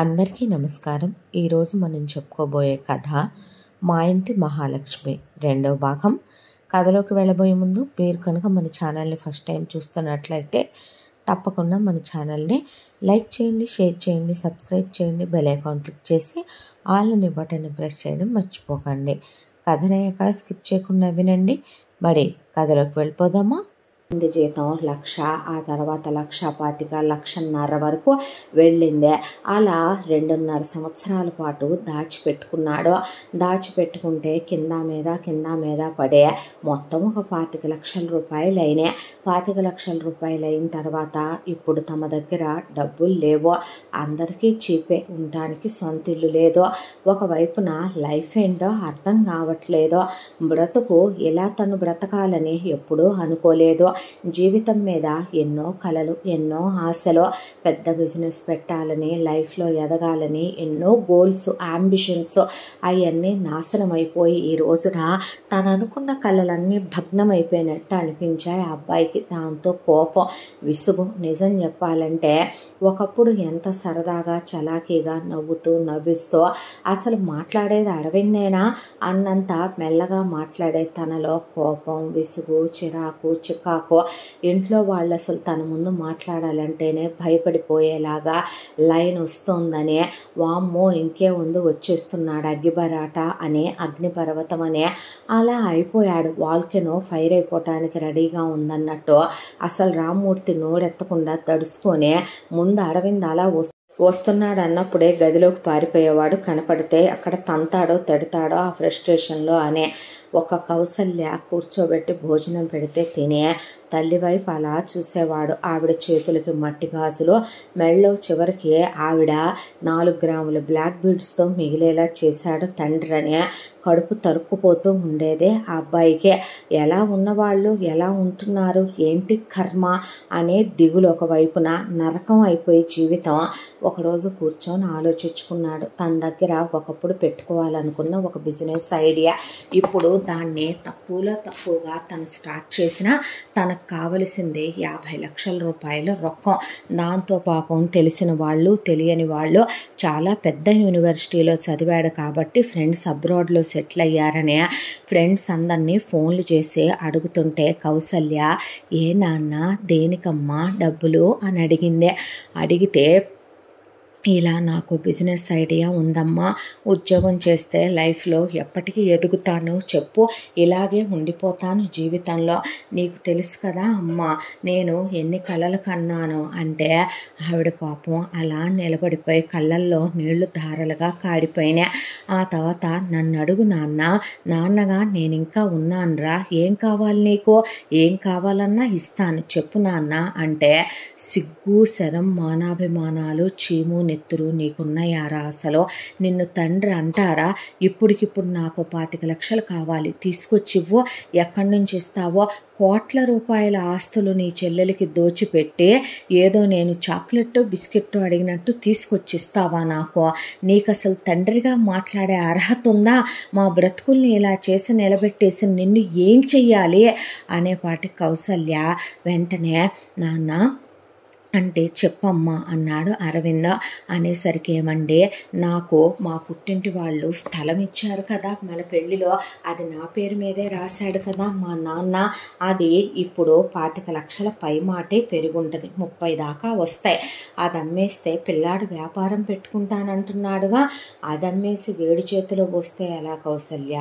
అందరికీ నమస్కారం. ఈరోజు మనం చెప్పుకోబోయే కథ మా ఇంటి మహాలక్ష్మి రెండవ భాగం. కథలోకి వెళ్ళబోయే ముందు మీరు కనుక మన ఛానల్ని ఫస్ట్ టైం చూస్తున్నట్లయితే తప్పకుండా మన ఛానల్ని లైక్ చేయండి, షేర్ చేయండి, సబ్స్క్రైబ్ చేయండి, బెల్ ఐకాన్ క్లిక్ చేసి ఆల్ అనే బటన్ని ప్రెస్ చేయడం మర్చిపోకండి. కథని ఎక్కడ స్కిప్ చేయకుండా వినండి. మరి కథలోకి వెళ్ళిపోదామా? ముందు జీతం 1,00,000, ఆ తర్వాత 1,25,000, 1,50,000 వరకు వెళ్ళిందే. అలా 2.5 సంవత్సరాల పాటు దాచిపెట్టుకున్నాడు. దాచిపెట్టుకుంటే కింద మీద పడే మొత్తం ఒక 25,00,000 రూపాయలు అయినాయి. 25,00,000 రూపాయలు అయిన తర్వాత ఇప్పుడు తమ దగ్గర డబ్బులు లేవు. అందరికీ చీపే, ఉండటానికి సొంత ఇల్లు లేదు. ఒకవైపున లైఫ్ ఏంటో అర్థం కావట్లేదు. బ్రతుకు ఇలా తను బ్రతకాలని ఎప్పుడూ అనుకోలేదు. జీవితం మీద ఎన్నో కలలు, ఎన్నో ఆశలు, పెద్ద బిజినెస్ పెట్టాలని, లైఫ్లో ఎదగాలని ఎన్నో గోల్స్, అంబిషన్స్ అవన్నీ నాశనం అయిపోయి ఈ రోజున తను అనుకున్న కళలన్నీ భగ్నమైపోయినట్టు అనిపించాయి ఆ అబ్బాయికి. దాంతో కోపం, విసుగు. నిజం చెప్పాలంటే ఒకప్పుడు ఎంత సరదాగా, చలాకీగా, నవ్విస్తూ అసలు మాట్లాడేది అరవిందేనా అన్నంత మెల్లగా మాట్లాడే తనలో కోపం, విసుగు, చిరాకు, చికాకు. ఇంట్లో వాళ్ళు అసలు తన ముందు మాట్లాడాలంటేనే భయపడిపోయేలాగా లైన్ వస్తోందని, వామ్మో ఇంకే ఉంది వచ్చేస్తున్నాడు అగ్గిబరాట అని, అగ్నిపర్వతం అనే అలా అయిపోయాడు. వాల్కెనో ఫైర్ అయిపోవటానికి రెడీగా ఉందన్నట్టు అసలు రామ్మూర్తి నోరెత్తకుండా తడుసుకొని ముందు అరవింద్ అలా వస్తున్నాడు అన్నప్పుడే గదిలోకి పారిపోయేవాడు. కనపడితే అక్కడ తంతాడో తిడతాడో ఆ ఫ్రస్ట్రేషన్లో అనే. ఒక కౌసల్య కూర్చోబెట్టి భోజనం పెడితే తినే తల్లి వైపు అలా చూసేవాడు. ఆవిడ చేతులకి మట్టి గాజులు, మెళ్ళో చివరికి ఆవిడ 4 గ్రాముల బ్లాక్ బీడ్స్తో మిగిలేలా చేశాడు తండ్రి అని కడుపు తరుక్కుపోతూ ఉండేదే ఆ అబ్బాయికి. ఎలా ఉన్నవాళ్ళు ఎలా ఉంటున్నారు, ఏంటి కర్మ అనే దిగులు ఒకవైపున. నరకం అయిపోయి జీవితం. ఒకరోజు కూర్చొని ఆలోచించుకున్నాడు. తన దగ్గర ఒకప్పుడు పెట్టుకోవాలనుకున్న ఒక బిజినెస్ ఐడియా. ఇప్పుడు దాన్ని తక్కువగా తను స్టార్ట్ చేసినా తనకు కావలసింది 50,00,000 రూపాయల రొక్కం. దాంతో పాపం తెలిసిన వాళ్ళు, తెలియని వాళ్ళు చాలా పెద్ద యూనివర్సిటీలో చదివాడు కాబట్టి ఫ్రెండ్స్ అబ్రాడ్లో సెటిల్ అయ్యారనే ఫ్రెండ్స్ అందరినీ ఫోన్లు చేసి అడుగుతుంటే కౌసల్య, ఏ నాన్న దేనికమ్మా డబ్బులు అని అడిగింది. అడిగితే, ఇలా నాకు బిజినెస్ ఐడియా ఉందమ్మా, ఉద్యోగం చేస్తే లైఫ్లో ఎప్పటికీ ఎదుగుతాను చెప్పు, ఇలాగే ఉండిపోతాను జీవితంలో, నీకు తెలుసు కదా అమ్మా నేను ఎన్ని కలలు కన్నాను అంటే ఆవిడ పాపం అలా నిలబడిపోయి కళ్ళల్లో నీళ్లు ధారలుగా కాడిపోయినాయి. ఆ తర్వాత నన్ను అడుగు నాన్నగా నేను ఇంకా ఉన్నానురా, ఏం కావాలి నీకు, ఏం కావాలన్నా ఇస్తాను చెప్పు నాన్న అంటే, సిగ్గు, శరం, మానాభిమానాలు, చీము నెత్తురు నీకున్నాయారా అసలు, నిన్ను తండ్రి అంటారా, ఇప్పటికిప్పుడు నాకు 25,00,000 కావాలి తీసుకొచ్చివ్వు, ఎక్కడి నుంచి ఇస్తావో, కోట్ల రూపాయల ఆస్తులు నీ చెల్లెలకి దోచిపెట్టి ఏదో నేను చాక్లెట్ బిస్కెట్ అడిగినట్టు తీసుకొచ్చిస్తావా నాకు, నీకు అసలు తండ్రిగా మాట్లాడే అర్హత ఉందా, మా బ్రతుకుల్ని ఇలా చేసి నిలబెట్టేసి నిన్ను ఏం చెయ్యాలి అనేపాటి కౌసల్య వెంటనే, నాన్న అంటే చెప్పమ్మా అన్నాడు అరవింద్. అనేసరికి, ఏమండి నాకు మా పుట్టింటి వాళ్ళు స్థలం ఇచ్చారు కదా మన పెళ్లిలో, అది నా పేరు మీదే రాశాడు కదా మా నాన్న, అది ఇప్పుడు 25,00,000 పై మాటే పెరుగుంటుంది, 30 దాకా వస్తాయి. అది అమ్మేస్తే పిల్లాడు వ్యాపారం పెట్టుకుంటానంటున్నాడుగా, అది అమ్మేసి వేడి చేతిలో పోస్తే ఎలా కౌసల్య,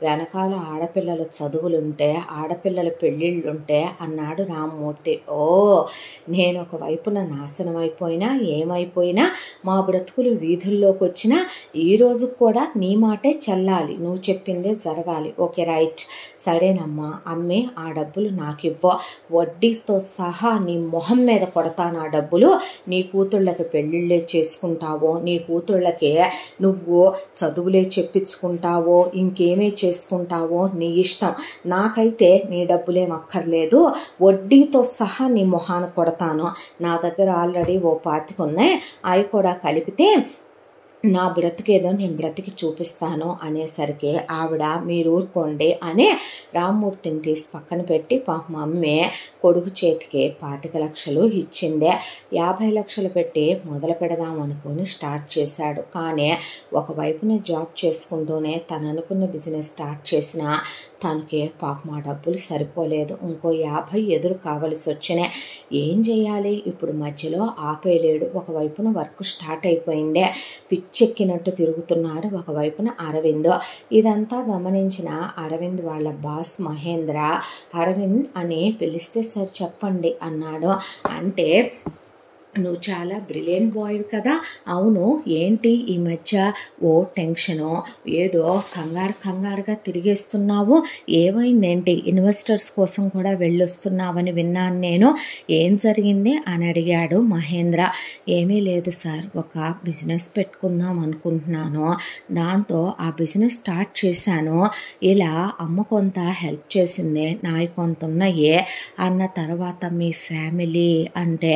వెనకాల ఆడపిల్లల చదువులుంటే, ఆడపిల్లల పెళ్ళిళ్ళుంటే అన్నాడు రామ్మూర్తి. ఓ, నేను ఒక వైపున నాశనం అయిపోయినా ఏమైపోయినా మా బ్రతుకులు వీధుల్లోకి వచ్చినా ఈ రోజు కూడా నీ మాటే చెల్లాలి, నువ్వు చెప్పిందే జరగాలి. ఓకే రైట్, సరేనమ్మా, అమ్మే ఆ డబ్బులు నాకు ఇవ్వ, వడ్డీతో సహా నీ మొహం మీద కొడతాను ఆ డబ్బులు, నీ కూతుళ్ళకి పెళ్ళిళ్ళే చేసుకుంటావో, నీ కూతుళ్ళకి నువ్వు చదువులే చెప్పించుకుంటావో, ఇంకేమీ చేసుకుంటావో నీ ఇష్టం, నాకైతే నీ డబ్బులేం అక్కర్లేదు, వడ్డీతో సహా నీ మొహాన కొడతాను, నా దగ్గర ఆల్రెడీ ఓ 25 ఉన్నాయి, అవి కూడా కలిపితే నా బ్రతికేదో నేను బ్రతికి చూపిస్తాను అనేసరికి ఆవిడ మీరు ఊరుకోండి అని రామ్మూర్తిని తీసి పక్కన పెట్టి పాపం అమ్మే కొడుకు చేతికి 25 లక్షలు ఇచ్చిందే. 50 లక్షలు పెట్టి మొదలు పెడదాం అనుకుని స్టార్ట్ చేశాడు. కానీ ఒకవైపున జాబ్ చేసుకుంటూనే తను అనుకున్న బిజినెస్ స్టార్ట్ చేసిన తనకి పాపం ఆ డబ్బులు సరిపోలేదు. ఇంకో 50 ఎదురు కావలసి వచ్చినాయి. ఏం చేయాలి ఇప్పుడు? మధ్యలో ఆపేయలేడు. ఒకవైపున వర్క్ స్టార్ట్ అయిపోయిందే. పిచ్చెక్కినట్టు తిరుగుతున్నాడు ఒకవైపున అరవింద్. ఇదంతా గమనించిన అరవింద్ వాళ్ళ బాస్ మహేంద్ర అరవింద్ అని పిలిస్తే సరే చెప్పండి అన్నాడు. అంటే నువ్వు చాలా బ్రిలియంట్ బాయ్ కదా. అవును, ఏంటి ఈ మధ్య ఓ టెన్షను, ఏదో కంగారుగా తిరిగేస్తున్నావు, ఏమైందేంటి? ఇన్వెస్టర్స్ కోసం కూడా వెళ్ళొస్తున్నావని విన్నాను నేను, ఏం జరిగింది అని అడిగాడు మహేంద్ర. ఏమీ లేదు సార్, ఒక బిజినెస్ పెట్టుకుందాం అనుకుంటున్నాను, దాంతో ఆ బిజినెస్ స్టార్ట్ చేశాను. ఇలా అమ్మ కొంత హెల్ప్ చేసింది, నాయి కొంత ఉన్నాయే అన్న తర్వాత మీ ఫ్యామిలీ అంటే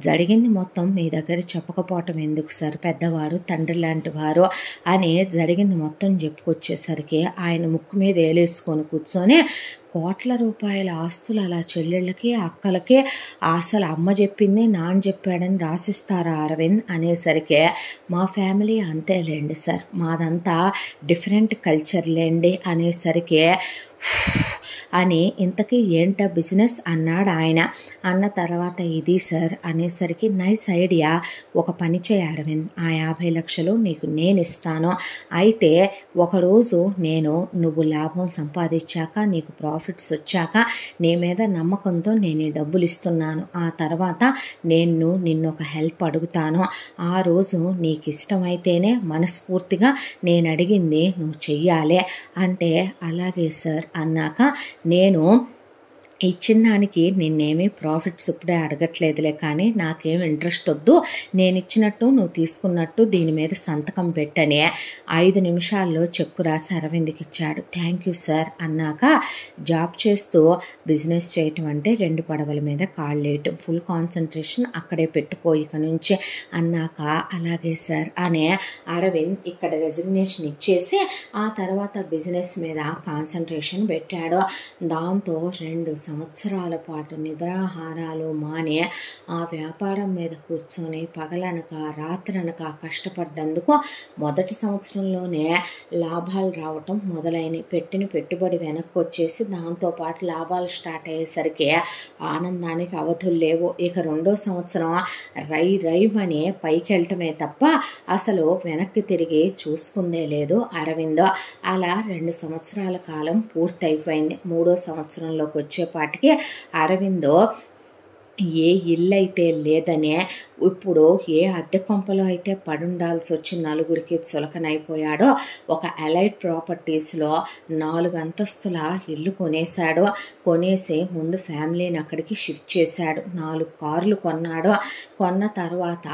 జరిగింది మొత్తం మీ దగ్గర చెప్పకపోవటం ఎందుకు సార్? పెద్దవారు, తండ్రి లాంటి వారు అని జరిగింది మొత్తం చెప్పుకొచ్చేసరికి ఆయన ముక్కు మీద ఏలేసుకొని కూర్చొని కోట్ల రూపాయల ఆస్తులు అలా చెల్లెళ్ళకి అక్కలకి అసలు అమ్మ చెప్పింది నాన్న చెప్పాడని రాసిస్తారా అరవింద్ అనేసరికి మా ఫ్యామిలీ అంతేలేండి సార్, మాదంతా డిఫరెంట్ కల్చర్ లేండి అనేసరికి అని ఇంతకీ ఏంటా బిజినెస్ అన్నాడు ఆయన. అన్న తర్వాత ఇది సార్ అనేసరికి నైస్ ఐడియా, ఒక పని చేయ అరవింద్, ఆ 50 లక్షలు నీకు నేను ఇస్తాను. అయితే ఒకరోజు నువ్వు లాభం సంపాదించాక నీకు ప్రాఫిట్స్ వచ్చాక నీ మీద నమ్మకంతో నేను ఈ డబ్బులు ఇస్తున్నాను. ఆ తర్వాత నిన్ను ఒక హెల్ప్ అడుగుతాను. ఆ రోజు నీకు ఇష్టమైతేనే మనస్ఫూర్తిగా నేను అడిగింది నువ్వు చెయ్యాలి అంటే అలాగే సార్ అన్నాక నేను ఇచ్చిన దానికి నిన్నేమీ ప్రాఫిట్స్ ఇప్పుడే అడగట్లేదులే, కానీ నాకేం ఇంట్రెస్ట్ వద్దు, నేను ఇచ్చినట్టు నువ్వు తీసుకున్నట్టు దీని మీద సంతకం పెట్టని 5 నిమిషాల్లో చెక్కు రాసి అరవింద్కి ఇచ్చాడు. థ్యాంక్ యూ సార్ అన్నాక జాబ్ చేస్తూ బిజినెస్ చేయటం అంటే 2 పడవల మీద కాళ్ళేయటం, ఫుల్ కాన్సన్ట్రేషన్ అక్కడే పెట్టుకో ఇక నుంచి అన్నాక అలాగే సార్ అనే అరవింద్ ఇక్కడ రెసిగ్నేషన్ ఇచ్చేసి ఆ తర్వాత బిజినెస్ మీద కాన్సన్ట్రేషన్ పెట్టాడు. దాంతో 2 సంవత్సరాల పాటు నిద్రాహారాలు మాని ఆ వ్యాపారం మీద కూర్చొని పగలనక రాత్రనక కష్టపడ్డందుకు మొదటి సంవత్సరంలోనే లాభాలు రావటం మొదలైనవి. పెట్టిన పెట్టుబడి వెనక్కి వచ్చేసి దాంతోపాటు లాభాలు స్టార్ట్ అయ్యేసరికి ఆనందానికి అవధులు లేవు. ఇక 2వ సంవత్సరం రైమని పైకి వెళ్ళటమే తప్ప అసలు వెనక్కి తిరిగి చూసుకుందే లేదు అరవింద్. అలా 2 సంవత్సరాల కాలం పూర్తయిపోయింది. 3వ సంవత్సరంలోకి వచ్చేపాటికి అరవింద్ ఏ ఇల్లు అయితే లేదనే ఇప్పుడు ఏ అద్దె కొంపలో అయితే పడుండాల్సి వచ్చి నలుగురికి చులకనైపోయాడో ఒక ఎలైట్ ప్రాపర్టీస్లో 4 అంతస్తుల ఇల్లు కొనేశాడు. కొనేసి ముందు ఫ్యామిలీని అక్కడికి షిఫ్ట్ చేశాడు. 4 కార్లు కొన్నాడు. కొన్న తర్వాత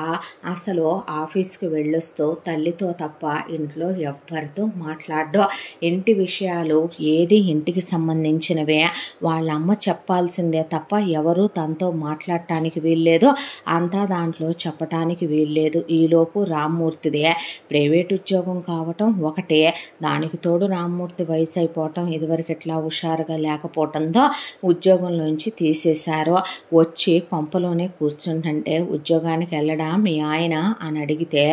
అసలు ఆఫీస్కి వెళ్ళొస్తూ తల్లితో తప్ప ఇంట్లో ఎవ్వరితో మాట్లాడో, ఇంటి విషయాలు ఏది ఇంటికి సంబంధించినవే వాళ్ళ అమ్మ చెప్పాల్సిందే తప్ప ఎవరు తనతో మాట్లాడటానికి వీల్లేదు, అంతా దాంట్లో చెప్పటానికి వీల్లేదు. ఈలోపు రామ్మూర్తిదే ప్రైవేట్ ఉద్యోగం కావటం ఒకటే, దానికి తోడు రామ్మూర్తి వయసు అయిపోవటం, ఇదివరకు ఎట్లా హుషారుగా లేకపోవటంతో ఉద్యోగంలోంచి తీసేశారు. వచ్చి కొంపలోనే కూర్చుంటుంటే ఉద్యోగానికి వెళ్ళడా మీ ఆయన అని అడిగితే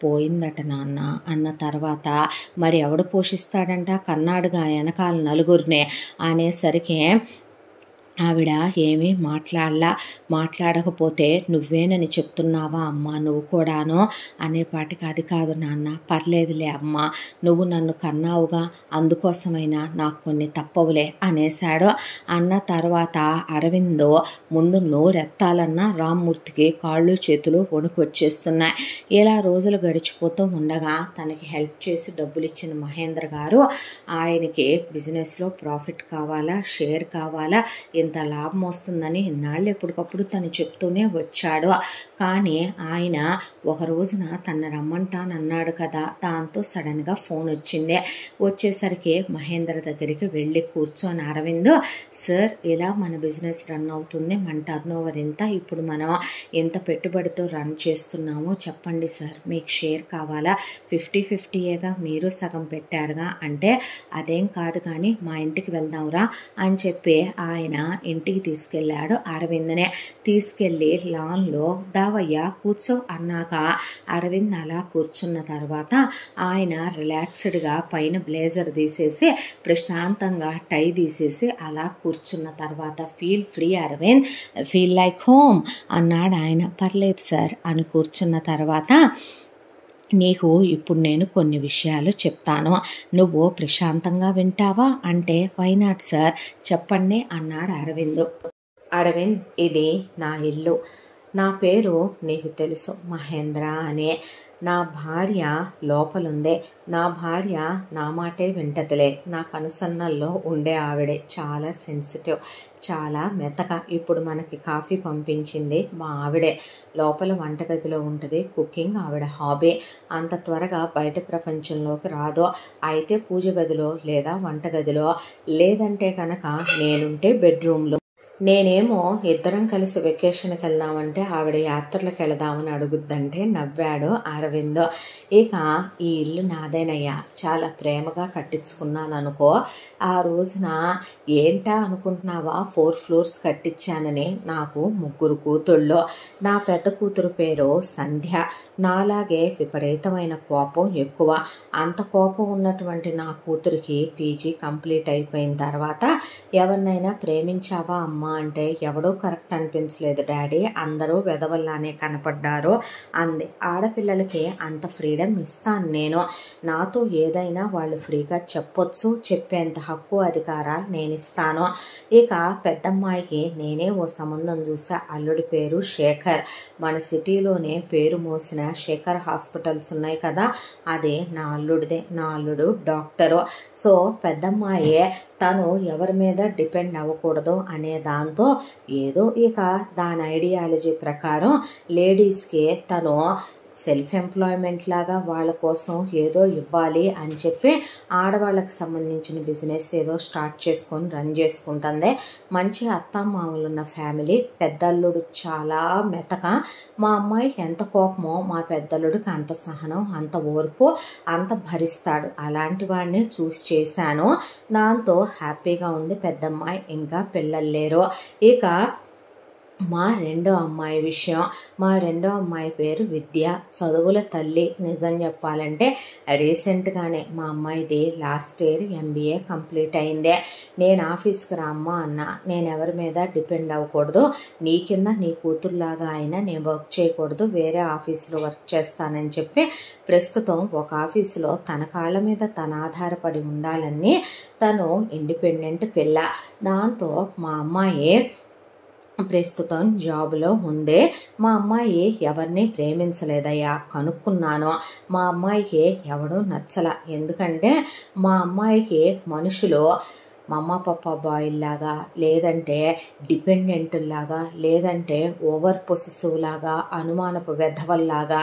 పోయిందట నాన్న అన్న తర్వాత మరి ఎవడు పోషిస్తాడంట, కన్నాడుగా వెనకాల నలుగురినే అనేసరికి ఆవిడ ఏమీ మాట్లాడకపోతే నువ్వేనని చెప్తున్నావా అమ్మ నువ్వు కూడాను అనేపాటికి అది కాదు నాన్న, పర్లేదులే అమ్మ, నువ్వు నన్ను కన్నావుగా, అందుకోసమైనా నాకు కొన్ని తప్పవులే అనేశాడు. అన్న తర్వాత అరవింద్ ముందు నోరెత్తాలన్నా రామ్మూర్తికి కాళ్ళు చేతులు వణుకొచ్చేస్తున్నాయి. ఇలా రోజులు గడిచిపోతూ ఉండగా తనకి హెల్ప్ చేసి డబ్బులు ఇచ్చిన మహేంద్ర గారు ఆయనకి బిజినెస్లో ప్రాఫిట్ కావాలా, షేర్ కావాలా, ఇంత లాభం వస్తుందని ఇన్నాళ్ళు ఎప్పటికప్పుడు తను చెప్తూనే వచ్చాడు. కానీ ఆయన ఒక రోజున తన రమ్మంటానన్నాడు కదా, దాంతో సడన్గా ఫోన్ వచ్చింది. వచ్చేసరికి మహేంద్ర దగ్గరికి వెళ్ళి కూర్చొని అరవింద్, సార్ ఇలా మన బిజినెస్ రన్ అవుతుంది, మన టర్న్ ఓవర్ ఎంత, ఇప్పుడు మనం ఎంత పెట్టుబడితో రన్ చేస్తున్నామో చెప్పండి సార్, మీకు షేర్ కావాలా, 50-50ఏగా, మీరు సగం పెట్టారుగా అంటే, అదేం కాదు కానీ మా ఇంటికి వెళ్దాంరా అని చెప్పి ఆయన ఇంటికి తీసుకెళ్ళాడు. అరవింద్నే తీసుకెళ్ళి లాన్లో దావయ్య కూర్చో అన్నాక అరవింద్ అలా కూర్చున్న తర్వాత ఆయన రిలాక్స్డ్గా పైన బ్లేజర్ తీసేసి ప్రశాంతంగా టై తీసేసి అలా కూర్చున్న తర్వాత, feel free Arvind, feel like home అన్నాడు ఆయన. పర్లేదు సార్ అని కూర్చున్న తర్వాత, నీకు ఇప్పుడు నేను కొన్ని విషయాలు చెప్తాను, నువ్వు ప్రశాంతంగా వింటావా అంటే, వై నాట్ సార్, చెప్పండి అన్నాడు అరవింద్. అరవింద్, ఇది నా ఇల్లు, నా పేరు నీకు తెలుసు మహేంద్ర అని. నా భార్య లోపలుందే, నా భార్య నా మాటే వింటదిలే, నా కనుసన్నల్లో ఉండే ఆవిడే, చాలా సెన్సిటివ్, చాలా మెత్తగా. ఇప్పుడు మనకి కాఫీ పంపించింది మా ఆవిడే, లోపల వంటగదిలో ఉంటుంది, కుకింగ్ ఆవిడ హాబీ, అంత త్వరగా బయట ప్రపంచంలోకి రాదు. అయితే పూజ గదిలో లేదా వంటగదిలో, లేదంటే కనుక నేనుంటే బెడ్రూమ్లో. నేనేమో ఇద్దరం కలిసి వెకేషన్కి వెళ్దామంటే ఆవిడ యాత్రలకు వెళదామని అడుగుద్దంటే నవ్వాడు అరవింద్. ఇక ఈ ఇల్లు నాదేనయ్యా, చాలా ప్రేమగా కట్టించుకున్నాను అనుకో. ఆ రోజున ఏంటా అనుకుంటున్నావా 4 floors కట్టించానని, నాకు 3 కూతుళ్ళు, నా పెద్ద కూతురు పేరు సంధ్య, నాలాగే విపరీతమైన కోపం ఎక్కువ. అంత కోపం ఉన్నటువంటి నా కూతురికి పీజీ కంప్లీట్ అయిపోయిన తర్వాత, ఎవరినైనా ప్రేమించావా అమ్మ అంటే, ఎవడో కరెక్ట్ అనిపించలేదు డాడీ, అందరూ వెధవల్లానే కనపడ్డారు అంది. ఆడపిల్లలకి అంత ఫ్రీడమ్ ఇస్తాను నేను, నాతో ఏదైనా వాళ్ళు ఫ్రీగా చెప్పొచ్చు, చెప్పేంత హక్కు అధికారాలు నేను ఇస్తాను. ఇక పెద్దమ్మాయికి నేనే ఓ సంబంధం చూసా, అల్లుడి పేరు శేఖర్, మన సిటీలోనే పేరు మోసిన శేఖర్ హాస్పిటల్స్ ఉన్నాయి కదా, అదే నా అల్లుడిదే, నా అల్లుడు డాక్టరు. సో పెద్దమ్మాయే తను ఎవరి మీద డిపెండ్ అవ్వకూడదు అనే దాంతో, ఏదో ఇక దాని ఐడియాలజీ ప్రకారం లేడీస్కి తను సెల్ఫ్ ఎంప్లాయ్మెంట్ లాగా వాళ్ళ కోసం ఏదో ఇవ్వాలి అని చెప్పి ఆడవాళ్ళకి సంబంధించిన బిజినెస్ ఏదో స్టార్ట్ చేసుకొని రన్ చేసుకుంటుంది. మంచి అత్తమామలున్న ఫ్యామిలీ, పెద్దల్లుడు చాలా మెతక, మా అమ్మాయికి ఎంత కోపమో మా పెద్దల్లుడికి అంత సహనం, అంత ఓర్పు, అంత భరిస్తాడు. అలాంటి వాడిని చూసి చేశాను, దాంతో హ్యాపీగా ఉంది పెద్దమ్మాయి. ఇంకా పిల్లలు లేరు. ఇక మా రెండో అమ్మాయి విషయం, మా రెండో అమ్మాయి పేరు విద్య, చదువుల తల్లి. నిజం చెప్పాలంటే రీసెంట్గానే మా అమ్మాయిది లాస్ట్ ఇయర్ MBA కంప్లీట్ అయిందే. నేను ఆఫీస్కి రామ్మా అన్న, నేను ఎవరి మీద డిపెండ్ అవ్వకూడదు, నీ కింద నీ కూతురులాగా అయినా నేను వర్క్ చేయకూడదు, వేరే ఆఫీసులో వర్క్ చేస్తానని చెప్పి ప్రస్తుతం ఒక ఆఫీసులో తన కాళ్ళ మీద తను ఆధారపడి ఉండాలని, తను ఇండిపెండెంట్ పిల్ల. దాంతో మా అమ్మాయి ప్రస్తుతం జాబ్లో ఉంది. మా అమ్మాయి ఎవరిని ప్రేమించలేదయ్యా, కనుక్కున్నాను. మా అమ్మాయికి ఎవడూ నచ్చల, ఎందుకంటే మా అమ్మాయికి మనుషులు మమ్మ పప్ప బాయ్లాగా, లేదంటే డిపెండెంట్లాగా, లేదంటే ఓవర్ పొసెసివ్ లాగా, అనుమానపు వెధవల్లాగా,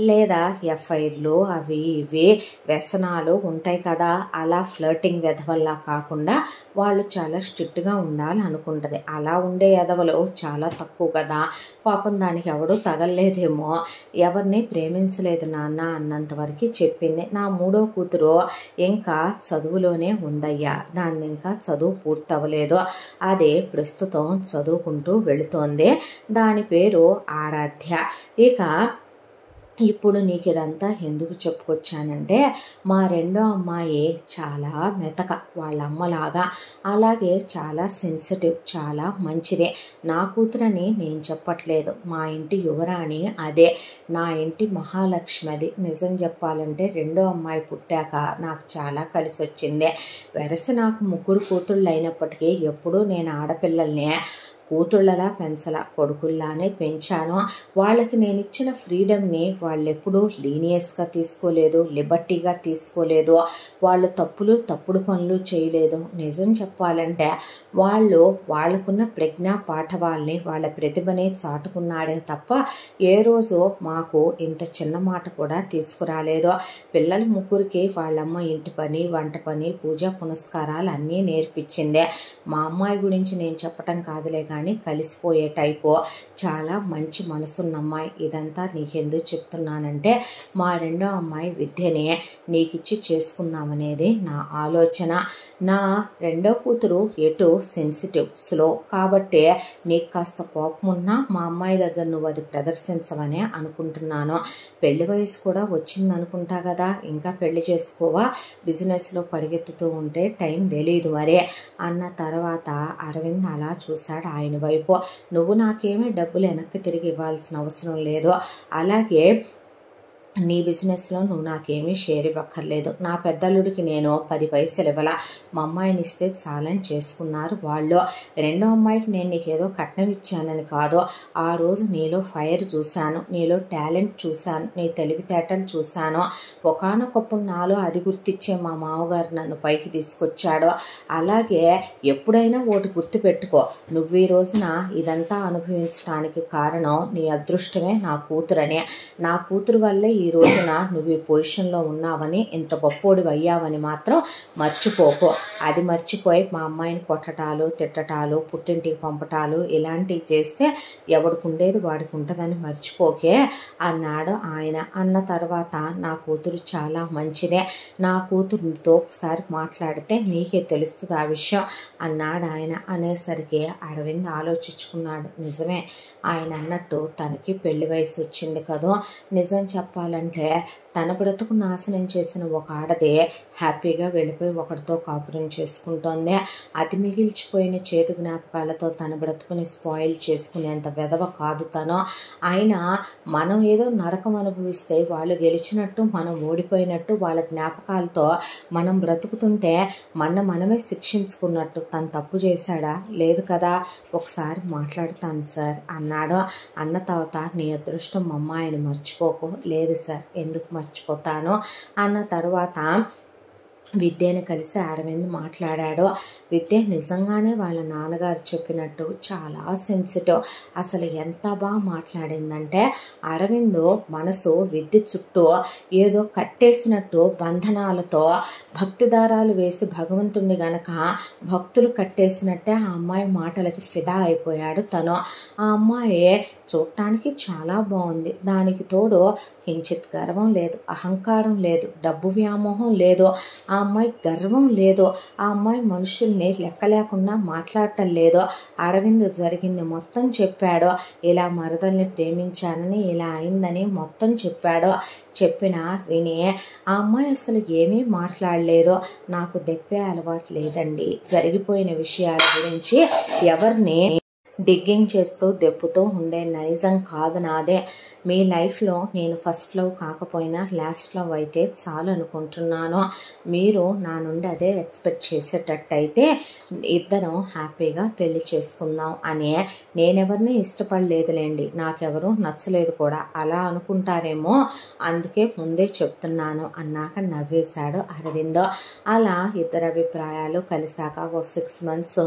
లేదా ఎఫ్ఐఆర్లు అవి ఇవి వ్యసనాలు ఉంటాయి కదా, అలా ఫ్లర్టింగ్ వెధవల్లా కాకుండా వాళ్ళు చాలా స్ట్రిక్ట్గా ఉండాలి అనుకుంటుంది. అలా ఉండే ఎదవలు చాలా తక్కువ కదా, పాపం దానికి ఎవడూ తగలేదేమో, ఎవరిని ప్రేమించలేదు నాన్న అన్నంతవరకు చెప్పింది. నా మూడో కూతురు ఇంకా చదువులోనే ఉందయ్యా, దాన్ని ఇంకా చదువు పూర్తవలేదు, అదే ప్రస్తుతం చదువుకుంటూ వెళుతోంది. దాని పేరు ఆరాధ్య. ఇక ఇప్పుడు నీకు ఇదంతా ఎందుకు చెప్పుకొచ్చానంటే, మా రెండో అమ్మాయి చాలా మెతక, వాళ్ళ అమ్మలాగా, అలాగే చాలా సెన్సిటివ్, చాలా మంచిదే. నా కూతురని నేను చెప్పట్లేదు, మా ఇంటి యువరాణి అదే, నా ఇంటి మహాలక్ష్మి అది. నిజం చెప్పాలంటే రెండో అమ్మాయి పుట్టాక నాకు చాలా కలిసి వచ్చింది. వెరసి నాకు 3 కూతుళ్ళు అయినప్పటికీ ఎప్పుడూ నేను ఆడపిల్లల్ని కూతుళ్ళలా పెంచలా, కొడుకుల్లానే పెంచాను. వాళ్ళకి నేను ఇచ్చిన ఫ్రీడమ్ని వాళ్ళు ఎప్పుడూ లీనియస్గా తీసుకోలేదు, లిబర్టీగా తీసుకోలేదు. వాళ్ళు తప్పుడు పనులు చేయలేదు. నిజం చెప్పాలంటే వాళ్ళు వాళ్ళకున్న ప్రజ్ఞా పాఠవాల్ని, వాళ్ళ ప్రతిభని చాటుకున్నాడే తప్ప ఏ రోజు మాకు ఇంత చిన్న మాట కూడా తీసుకురాలేదు. పిల్లల ముగ్గురికి వాళ్ళమ్మ ఇంటి పని, వంట పని, పూజా పునస్కారాలు అన్నీ నేర్పించిందే. మా అమ్మాయి గురించి నేను చెప్పటం కాదులే కానీ కలిసిపోయే టైపు, చాలా మంచి మనసున్న అమ్మాయి. ఇదంతా నీకెందుకు చెప్తున్నానంటే మా రెండో అమ్మాయి విద్యని నీకిచ్చి చేసుకుందామనేది నా ఆలోచన. నా రెండో కూతురు ఎటు సెన్సిటివ్, స్లో కాబట్టి నీకు కాస్త కోపం ఉన్నా మా అమ్మాయి దగ్గర నువ్వు అది ప్రదర్శించవనే అనుకుంటున్నాను. పెళ్లి వయసు కూడా వచ్చిందనుకుంటా కదా, ఇంకా పెళ్లి చేసుకోవా, బిజినెస్లో పరిగెత్తుతూ ఉంటే టైం తెలియదు మరే అన్న తర్వాత అరవింద్ అలా చూశాడు ఆయన వైపు. నువ్వు నాకేమీ డబ్బులు వెనక్కి తిరిగి ఇవ్వాల్సిన అవసరం లేదు, అలాగే నీ బిజినెస్లో నువ్వు నాకేమీ షేర్ ఇవ్వక్కర్లేదు. నా పెద్దల్లుడికి నేను 10 పైసలు ఇవ్వాల, మా అమ్మాయిని ఇస్తే చాలని చేసుకున్నారు వాళ్ళు. రెండో అమ్మాయికి నేను నీకేదో కట్నం ఇచ్చానని కాదు, ఆ రోజు నీలో ఫైర్ చూశాను, నీలో టాలెంట్ చూశాను, నీ తెలివితేటలు చూశాను. ఒకానొకప్పుడు నాలో అది గుర్తిచ్చే మా మామగారు నన్ను పైకి తీసుకొచ్చాడు. అలాగే ఎప్పుడైనా ఒకటి గుర్తుపెట్టుకో, నువ్వు ఈ రోజున ఇదంతా అనుభవించడానికి కారణం నీ అదృష్టమే నా కూతురనే. నా కూతురు వల్లే ఈ రోజున నువ్వు ఈ పొజిషన్లో ఉన్నావని, ఇంత గొప్పోడివి అయ్యావని మాత్రం మర్చిపోకు. అది మర్చిపోయి మా అమ్మాయిని కొట్టటాలు, తిట్టటాలు, పుట్టింటికి పంపటాలు ఇలాంటివి చేస్తే ఎవడికి ఉండేది వాడికి ఉంటుందని మర్చిపోకే అన్నాడు ఆయన. అన్న తర్వాత నా కూతురు చాలా మంచిదే, నా కూతురుతో ఒకసారి మాట్లాడితే నీకే తెలుస్తుంది ఆ విషయం అన్నాడు ఆయన. అనేసరికి అరవింద్ ఆలోచించుకున్నాడు. నిజమే, ఆయన అన్నట్టు తనకి పెళ్లి వయసు వచ్చింది కదా. నిజం చెప్పాలంటే తన బ్రతుకు నాశనం చేసిన ఒక ఆడదే హ్యాపీగా వెళ్ళిపోయి ఒకరితో కాపురం చేసుకుంటోంది. అది మిగిల్చిపోయిన చేదు జ్ఞాపకాలతో తన బ్రతుకుని స్పాయిల్ చేసుకునేంత వెధవ కాదు తను. అయినా మనం ఏదో నరకం అనుభవిస్తే వాళ్ళు గెలిచినట్టు, మనం ఓడిపోయినట్టు వాళ్ళ జ్ఞాపకాలతో మనం బ్రతుకుతుంటే మనమే శిక్షించుకున్నట్టు. తను తప్పు చేశాడా? లేదు కదా, ఒకసారి మాట్లాడతాను సార్ అన్నాడు. అన్న తర్వాత నీ అదృష్టం మా అమ్మాయిని మర్చిపోకు. లేదు సార్, ఎందుకు మర్చిపోతాను అన్న తర్వాత విద్యని కలిసి అరవింద్ మాట్లాడాడు. విద్య నిజంగానే వాళ్ళ నాన్నగారు చెప్పినట్టు చాలా సెన్సిటివ్. అసలు ఎంత బాగా మాట్లాడిందంటే అరవింద్ మనసు విద్య చుట్టూ ఏదో కట్టేసినట్టు, బంధనాలతో భక్తి దారాలు వేసి భగవంతుణ్ణి గనక భక్తులు కట్టేసినట్టే ఆ అమ్మాయి మాటలకి ఫిదా అయిపోయాడు తను. ఆ అమ్మాయి చూడటానికి చాలా బాగుంది, దానికి తోడు కించిత్ గర్వం లేదు, అహంకారం లేదు, డబ్బు వ్యామోహం లేదు. ఆ అమ్మాయి గర్వం లేదు, ఆ అమ్మాయి మనుషుల్ని లెక్క లేకుండా మాట్లాడటం లేదు. అరవింద్ జరిగింది మొత్తం చెప్పాడు. ఇలా మరదల్ని ప్రేమించానని, ఇలా అయిందని మొత్తం చెప్పాడు. చెప్పినా విని ఆ అమ్మాయి అసలు ఏమీ మాట్లాడలేదు. నాకు దెప్పే అలవాటు లేదండి, జరిగిపోయిన విషయాల గురించి ఎవరిని డిగ్గింగ్ చేస్తూ దెప్పుతూ ఉండే నైజం కాదు నాదే. మీ లైఫ్లో నేను ఫస్ట్ లవ్ కాకపోయినా లాస్ట్ లవ్ అయితే చాలు అనుకుంటున్నాను. మీరు నా నుండి అదే ఎక్స్పెక్ట్ చేసేటట్టయితే ఇద్దరం హ్యాపీగా పెళ్లి చేసుకుందాం అని. నేనెవరిని ఇష్టపడలేదులేండి, నాకెవరు నచ్చలేదు కూడా, అలా అనుకుంటారేమో, అందుకే ముందే చెప్తున్నాను అన్నాక నవ్వేశాడు అరవింద్. అలా ఇద్దరు అభిప్రాయాలు కలిశాక ఒక 6 months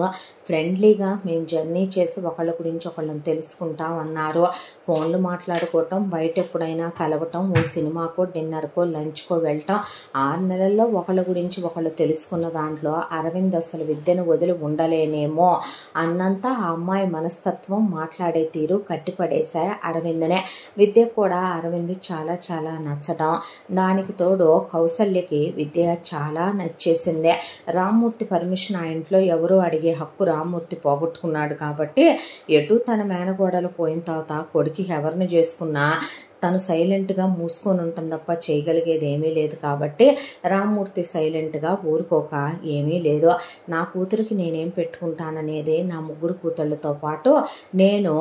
ఫ్రెండ్లీగా మేము జర్నీ చేసి ఒకళ్ళ గురించి ఒకళ్ళని తెలుసుకుంటాం అన్నారు. ఫోన్లు మాట్లాడుకోవటం, బయట ఎప్పుడైనా కలవటం, ఓ సినిమాకో, డిన్నర్కో, లంచ్కో వెళ్ళటం. 6 నెలల్లో ఒకళ్ళ గురించి ఒకళ్ళు తెలుసుకున్న దాంట్లో అరవింద్ అసలు విద్యను వదిలి ఉండలేనేమో అన్నంత ఆ అమ్మాయి మనస్తత్వం, మాట్లాడే తీరు కట్టిపడేశాయి అరవింద్నే. విద్య కూడా అరవింద్ చాలా చాలా నచ్చడం, దానికి తోడు కౌసల్యకి విద్య చాలా నచ్చేసిందే. రామ్మూర్తి పర్మిషన్ ఆ ఇంట్లో ఎవరూ అడిగే హక్కు రామ్మూర్తి పోగొట్టుకున్నాడు కాబట్టి ఎటు తన మేనగోడలు పోయిన తర్వాత కొడుకు ఎవరిని చేసుకున్నా తను సైలెంట్గా మూసుకొని ఉంటుంది తప్ప చేయగలిగేది ఏమీ లేదు. కాబట్టి రామ్మూర్తి సైలెంట్గా ఊరుకోక ఏమీ లేదు. నా కూతురికి నేనేం పెట్టుకుంటాననేది నా 3 కూతుళ్ళతో పాటు నేను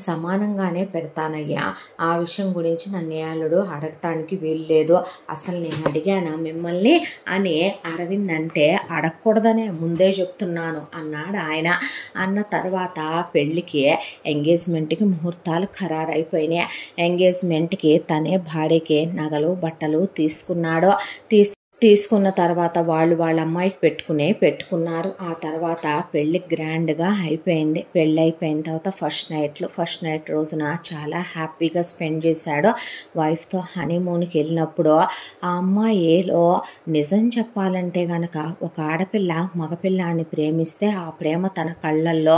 సమానంగానే పెడతానయ్యా, ఆ విషయం గురించి నన్ను అల్లుడు అడగటానికి వీల్లేదు, అసలు నేను అడిగానా మిమ్మల్ని అని అరవింద్ అంటే, అడగకూడదనే ముందే చెప్తున్నాను అన్నాడు ఆయన. అన్న తర్వాత పెళ్ళికి ఎంగేజ్మెంట్కి ముహూర్తాలు ఖరారైపోయినాయి. ఎంగేజ్మెంట్కి తనే భార్యకి నగలు బట్టలు తీసుకున్నాడు. తీసుకున్న తర్వాత వాళ్ళ అమ్మాయికి పెట్టుకున్నారు. ఆ తర్వాత పెళ్ళి గ్రాండ్గా అయిపోయింది. పెళ్ళి అయిపోయిన తర్వాత ఫస్ట్ నైట్ రోజున చాలా హ్యాపీగా స్పెండ్ చేశాడు వైఫ్తో. హనీమూన్కి వెళ్ళినప్పుడు ఆ అమ్మాయిలో నిజం చెప్పాలంటే గనక, ఒక ఆడపిల్ల మగపిల్లాన్ని ప్రేమిస్తే ఆ ప్రేమ తన కళ్ళల్లో,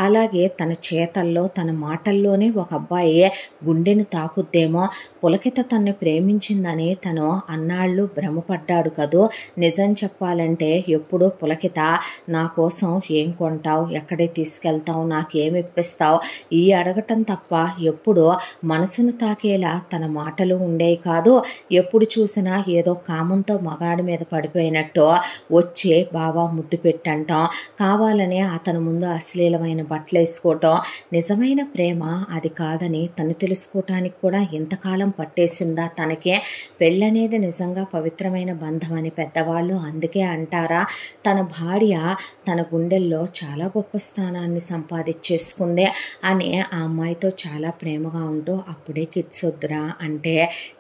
అలాగే తన చేతల్లో, తన మాటల్లోనే ఒక అబ్బాయి గుండెని తాకుద్దేమో. పులకిత తన్ని ప్రేమించిందని తను అన్నాళ్ళు భ్రమపడ్డాడు కదూ. నిజం చెప్పాలంటే ఎప్పుడూ పులకిత నా కోసం ఏం కొంటావు, ఎక్కడికి తీసుకెళ్తావు, నాకేమి ఇప్పిస్తావు, ఈ అడగటం తప్ప ఎప్పుడు మనసును తాకేలా తన మాటలు ఉండేవి కాదు. ఎప్పుడు చూసినా ఏదో కామంతో మగాడి మీద పడిపోయినట్టు వచ్చి బావా ముద్దు పెట్టంటాం, కావాలని అతని ముందు అశ్లీలమైన బట్టలు వేసుకోవటం. నిజమైన ప్రేమ అది కాదని తను తెలుసుకోవటానికి కూడా ఇంతకాలం పట్టేసిందా తనకే? పెళ్ళనేది నిజంగా పవిత్రమైన బంధం అని పెద్దవాళ్ళు అందుకే అంటారా? తన భార్య తన గుండెల్లో చాలా గొప్ప స్థానాన్ని సంపాదించేసుకుంది అని ఆ అమ్మాయితో చాలా ప్రేమగా ఉంటూ, అప్పుడే కిడ్స్ వద్దురా అంటే,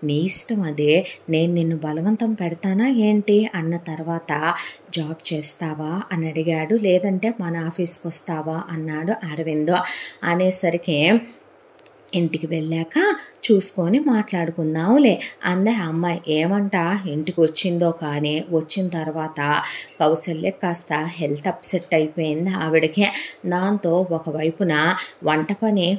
నీ ఇష్టం అదే, నేను నిన్ను బలవంతం పెడతానా ఏంటి అన్న తర్వాత, జాబ్ చేస్తావా అని అడిగాడు. లేదంటే మన ఆఫీస్కి వస్తావా అన్నాడు అరవింద్. అనేసరికి ఇంటికి వెళ్ళాక చూసుకొని మాట్లాడుకుందాంలే అందే అమ్మాయి. ఏమంట ఇంటికి వచ్చిందో కానీ వచ్చిన తర్వాత కౌసల్య కాస్త హెల్త్ అప్సెట్ అయిపోయింది ఆవిడకి. దాంతో ఒకవైపున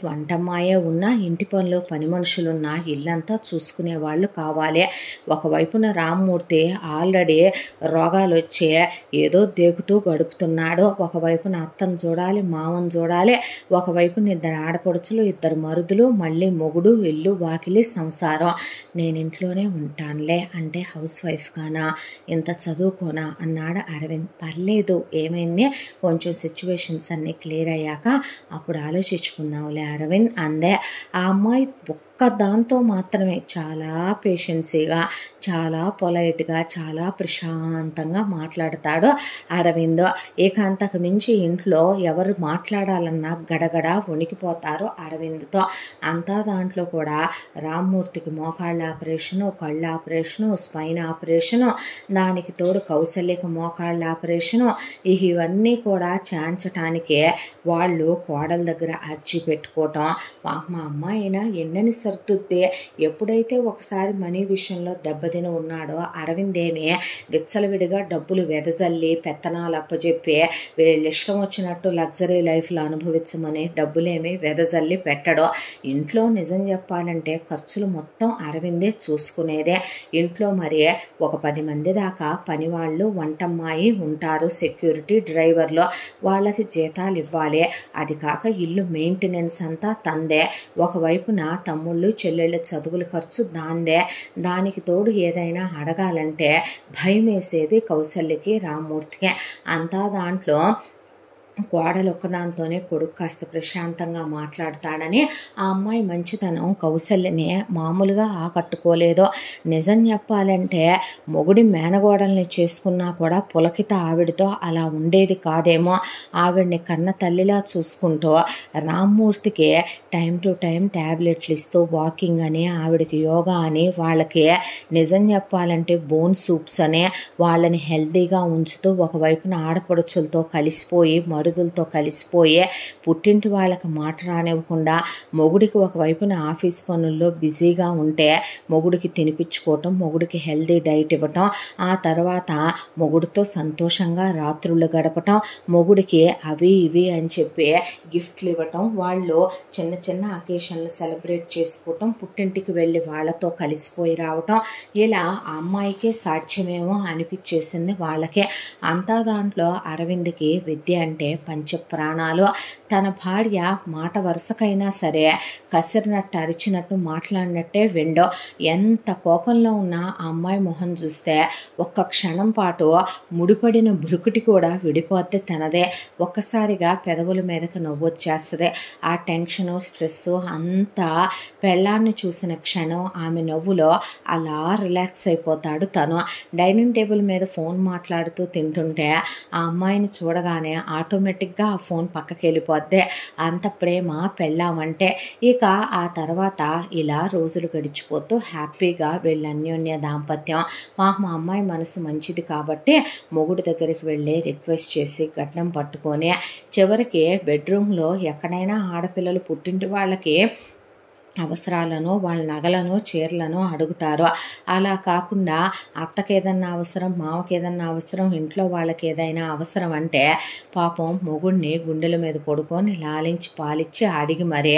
వంటమ్మాయే ఉన్నా, ఇంటి పనులు పని మనుషులున్నా ఇల్లంతా చూసుకునే వాళ్ళు కావాలి. ఒకవైపున రామ్మూర్తి ఆల్రెడీ రోగాలు వచ్చే ఏదో దేకుతూ గడుపుతున్నాడు. ఒకవైపున అత్తను చూడాలి, మామను చూడాలి, ఒకవైపున 2 ఆడపడుచులు, 2 మరుదులు, మళ్ళీ మొగుడు, ఇల్లు వాకిలి సంసారం. నేను ఇంట్లోనే ఉంటానులే అంటే, హౌస్ వైఫ్ గానా, ఇంత చదువుకోనా అన్నాడు అరవింద్. పర్లేదు, ఏమైంది, కొంచెం సిచ్యువేషన్స్ అన్నీ క్లియర్ అయ్యాక అప్పుడు ఆలోచించుకుందాంలే అరవింద్ అందే. ఆ అమ్మాయి దాంతో మాత్రమే చాలా పేషెన్సీగా, చాలా పొలైట్గా, చాలా ప్రశాంతంగా మాట్లాడతాడు అరవింద్. ఇక అంతకు మించి ఇంట్లో ఎవరు మాట్లాడాలన్నా గడగడ వణికిపోతారు అరవింద్తో. అంతా దాంట్లో కూడా రామ్మూర్తికి మోకాళ్ళ ఆపరేషను, కళ్ళ ఆపరేషను, స్పైన్ ఆపరేషను, దానికి తోడు కౌసల్యకు మోకాళ్ళ ఆపరేషను. ఇవన్నీ కూడా చేయించటానికే వాళ్ళు కోడల దగ్గర అర్జీ పెట్టుకోవటం. మా అమ్మాయినా ఎన్నని సర్దుద్ది. ఎప్పుడైతే ఒకసారి మనీ విషయంలో దెబ్బతిని ఉన్నాడో అరవింద్ ఏమి విచ్చలవిడిగా డబ్బులు వెదజల్లి పెత్తనాలు అప్పచెప్పి వీళ్ళు ఇష్టం వచ్చినట్టు లగ్జరీ లైఫ్లో అనుభవించమని డబ్బులేమి వెదజల్లి పెట్టడో. ఇంట్లో నిజం చెప్పాలంటే ఖర్చులు మొత్తం అరవిందే చూసుకునేదే. ఇంట్లో మరి ఒక 10 మంది దాకా పనివాళ్ళు, వంటమ్మాయి ఉంటారు, సెక్యూరిటీ, డ్రైవర్లు, వాళ్ళకి జీతాలు ఇవ్వాలి. అది కాక ఇల్లు మెయింటెనెన్స్ అంతా తందే. ఒకవైపున తమ్ముళ్ళు చెల్లెళ్ళ చదువుల ఖర్చు దాందే. దానికి తోడు ఏదైనా అడగాలంటే భయం వేసేది కౌసల్యకి, రామ్మూర్తికి. అంతా దాంట్లో కోడలు ఒక్కదాంతోనే కొడుకు కాస్త ప్రశాంతంగా మాట్లాడతాడని ఆ అమ్మాయి మంచితనం కౌసల్యని మామూలుగా ఆకట్టుకోలేదో. నిజం చెప్పాలంటే మొగుడి మేనగోడల్ని చేసుకున్నా కూడా పులకిత ఆవిడతో అలా ఉండేది కాదేమో. ఆవిడ్ని కన్న తల్లిలా చూసుకుంటూ రామ్మూర్తికి టైం టు టైం ట్యాబ్లెట్లు ఇస్తూ, వాకింగ్ అని, ఆవిడకి యోగా అని, వాళ్ళకి నిజం చెప్పాలంటే బోన్ సూప్స్ అని వాళ్ళని హెల్తీగా ఉంచుతూ, ఒకవైపున ఆడపడుచులతో కలిసిపోయి, మరుదులతో కలిసిపోయే, పుట్టింటి వాళ్ళకి మాట రానివ్వకుండా, మొగుడికి ఒకవైపున ఆఫీస్ పనుల్లో బిజీగా ఉంటే మొగుడికి తినిపించుకోవటం, మొగుడికి హెల్తీ డైట్ ఇవ్వటం, ఆ తర్వాత మొగుడితో సంతోషంగా రాత్రుళ్ళు గడపటం, మొగుడికి అవి ఇవి అని చెప్పి గిఫ్ట్లు ఇవ్వటం, వాళ్ళు చిన్న చిన్న అకేషన్లు సెలబ్రేట్ చేసుకోవటం, పుట్టింటికి వెళ్ళి వాళ్ళతో కలిసిపోయి రావటం, ఇలా ఆ అమ్మాయికే సాధ్యమేమో అనిపించేసింది వాళ్ళకే. అంతా దాంట్లో అరవింద్కి విద్య అంటే పంచప్రాణాలు. తన భార్య మాట వరుసకైనా సరే కసిరినట్టు అరిచినట్టు మాట్లాడినట్టే విండో. ఎంత కోపంలో ఉన్నా ఆ అమ్మాయి మొహం చూస్తే ఒక్క క్షణం పాటు ముడిపడిన బురుకుటి కూడా విడిపోద్ది తనదే. ఒక్కసారిగా పెదవుల మీదకి నవ్వు వచ్చేస్తుంది. ఆ టెన్షను స్ట్రెస్సు అంతా పెళ్ళాన్ని చూసిన క్షణం ఆమె నవ్వులో అలా రిలాక్స్ అయిపోతాడు తను. డైనింగ్ టేబుల్ మీద ఫోన్ మాట్లాడుతూ తింటుంటే ఆ అమ్మాయిని చూడగానే ఆటోమేటిక్గా ఆ ఫోన్ పక్కకి వెళ్ళిపోద్ది. అంత ప్రేమ పెళ్ళామంటే. ఇక ఆ తర్వాత ఇలా రోజులు గడిచిపోతూ హ్యాపీగా వీళ్ళ అన్యోన్య దాంపత్యం. మా అమ్మాయి మనసు మంచిది కాబట్టి మొగుడు దగ్గరికి వెళ్ళి రిక్వెస్ట్ చేసి గడ్డం పట్టుకొని చివరికి బెడ్రూమ్లో ఎక్కడైనా ఆడపిల్లలు పుట్టింటి వాళ్ళకి అవసరాలను వాళ్ళ నగలను చీరలను అడుగుతారు. అలా కాకుండా అత్తకి ఏదన్నా అవసరం, మావకి ఏదన్నా అవసరం, ఇంట్లో వాళ్ళకి ఏదైనా అవసరం అంటే పాపం మొగుడిని గుండెల మీద పడుకొని లాలించి పాలిచ్చి అడిగి మరీ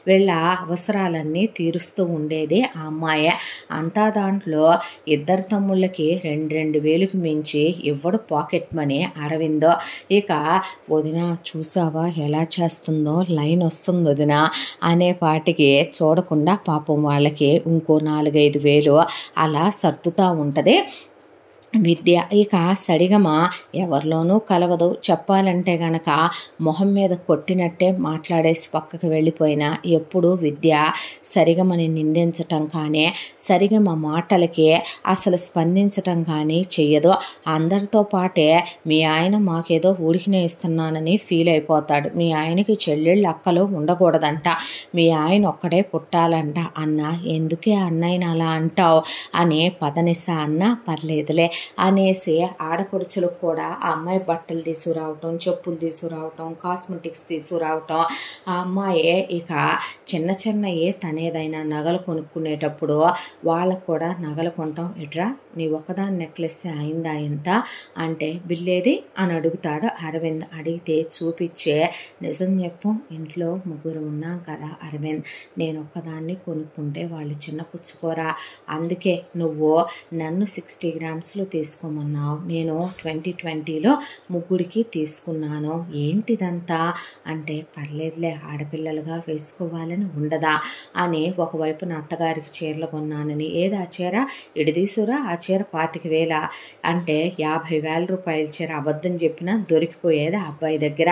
వీళ్ళ అవసరాలన్నీ తీరుస్తూ ఉండేది ఆ అమ్మాయే. అంతా దాంట్లో ఇద్దరు తమ్ముళ్ళకి 2,000 మించి ఇవ్వడు పాకెట్ మనీ అరవిందో. ఇక వదిన చూసావా ఎలా చేస్తుందో, లైన్ వస్తుంది వదిన అనే పాటికి చూడకుండా పాపం వాళ్ళకి ఇంకో 4,000-5,000 అలా సర్దుతూ ఉంటుంది విద్య. ఇక సరిగమ ఎవరిలోనూ కలవదు. చెప్పాలంటే గనక మొహం మీద కొట్టినట్టే మాట్లాడేసి పక్కకు వెళ్ళిపోయినా ఎప్పుడు విద్య సరిగమని నిందించటం కానీ సరిగమ మాటలకి అసలు స్పందించటం కానీ చెయ్యదు. అందరితో పాటే మీ ఆయన మాకేదో ఊరికినే ఇస్తున్నానని ఫీల్ అయిపోతాడు. మీ ఆయనకి చెల్లెళ్ళు అక్కలు ఉండకూడదంట, మీ ఆయన ఒక్కడే పుట్టాలంట. అన్న ఎందుకే అన్నయ్యని అలా అంటావు అని పదనిస అన్న పర్లేదులే అనేసి ఆడపడుచులకు కూడా ఆ అమ్మాయి బట్టలు తీసుకురావటం, చెప్పులు తీసుకురావటం, కాస్మెటిక్స్ తీసుకురావటం. ఆ అమ్మాయి ఇక చిన్న చిన్నయే తనేదైనా నగలు కొనుక్కునేటప్పుడు వాళ్ళకు కూడా నగలు కొనటం. ఇట్రా నీ ఒక్కదాని నెక్లెస్ అయిందా ఎంత అంటే బిల్లేది అని అడుగుతాడు అరవింద్. అడిగితే చూపించే నిజం చెప్పు, ఇంట్లో 3 ఉన్నాం కదా అరవింద్, నేను ఒక్కదాన్ని కొనుక్కుంటే వాళ్ళు చిన్నపుచ్చుకోరా, అందుకే నువ్వు నన్ను 60 గ్రామ్స్లో తీసుకోమన్నావు, నేను 2020లో 3 తీసుకున్నాను, ఏంటిదంతా అంటే పర్లేదులే ఆడపిల్లలుగా వేసుకోవాలని ఉండదా అని ఒకవైపు నా అత్తగారికి చీరలు కొన్నానని, ఏది ఆ చీర ఇడిదీసురా, ఆ చీర 25,000 అంటే 50,000 రూపాయల చీర అబద్ధం చెప్పినా దొరికిపోయేది ఆ అబ్బాయి దగ్గర.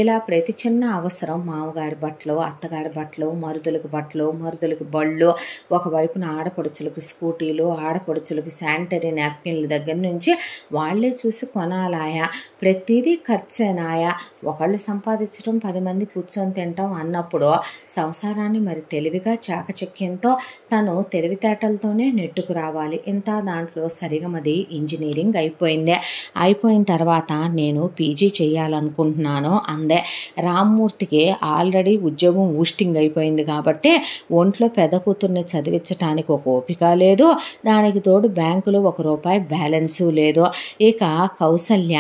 ఇలా ప్రతి చిన్న అవసరం మామగారి బట్టలు, అత్తగారి బట్టలు, మరుదులకు బట్టలు, మరుదులకు బళ్ళు, ఒకవైపున ఆడపడుచులకు స్కూటీలు, ఆడపడుచులకు శానిటరీ నాప్కిన్ల దగ్గర నుంచి వాళ్ళే చూసి కొనాలాయా, ప్రతిదీ ఖర్చేనాయా. ఒకళ్ళు సంపాదించడం 10 మంది కూర్చొని తింటాం అన్నప్పుడు సంసారాన్ని మరి తెలివిగా చాకచక్యంతో తను తెలివితేటలతోనే నెట్టుకు రావాలి. ఇంత దాంట్లో సరిగమది ఇంజనీరింగ్ అయిపోయింది. అయిపోయిన తర్వాత నేను పీజీ చేయాలనుకుంటున్నాను అందే. రామ్మూర్తికి ఆల్రెడీ ఉద్యోగం ఊస్టింగ్ అయిపోయింది కాబట్టి ఒంట్లో పెద్ద కూతుర్ని చదివించడానికి ఒక ఓపిక లేదు, దానికి తోడు బ్యాంకులో ₹1 బ్యాలెన్సు లేదు. ఇక కౌసల్య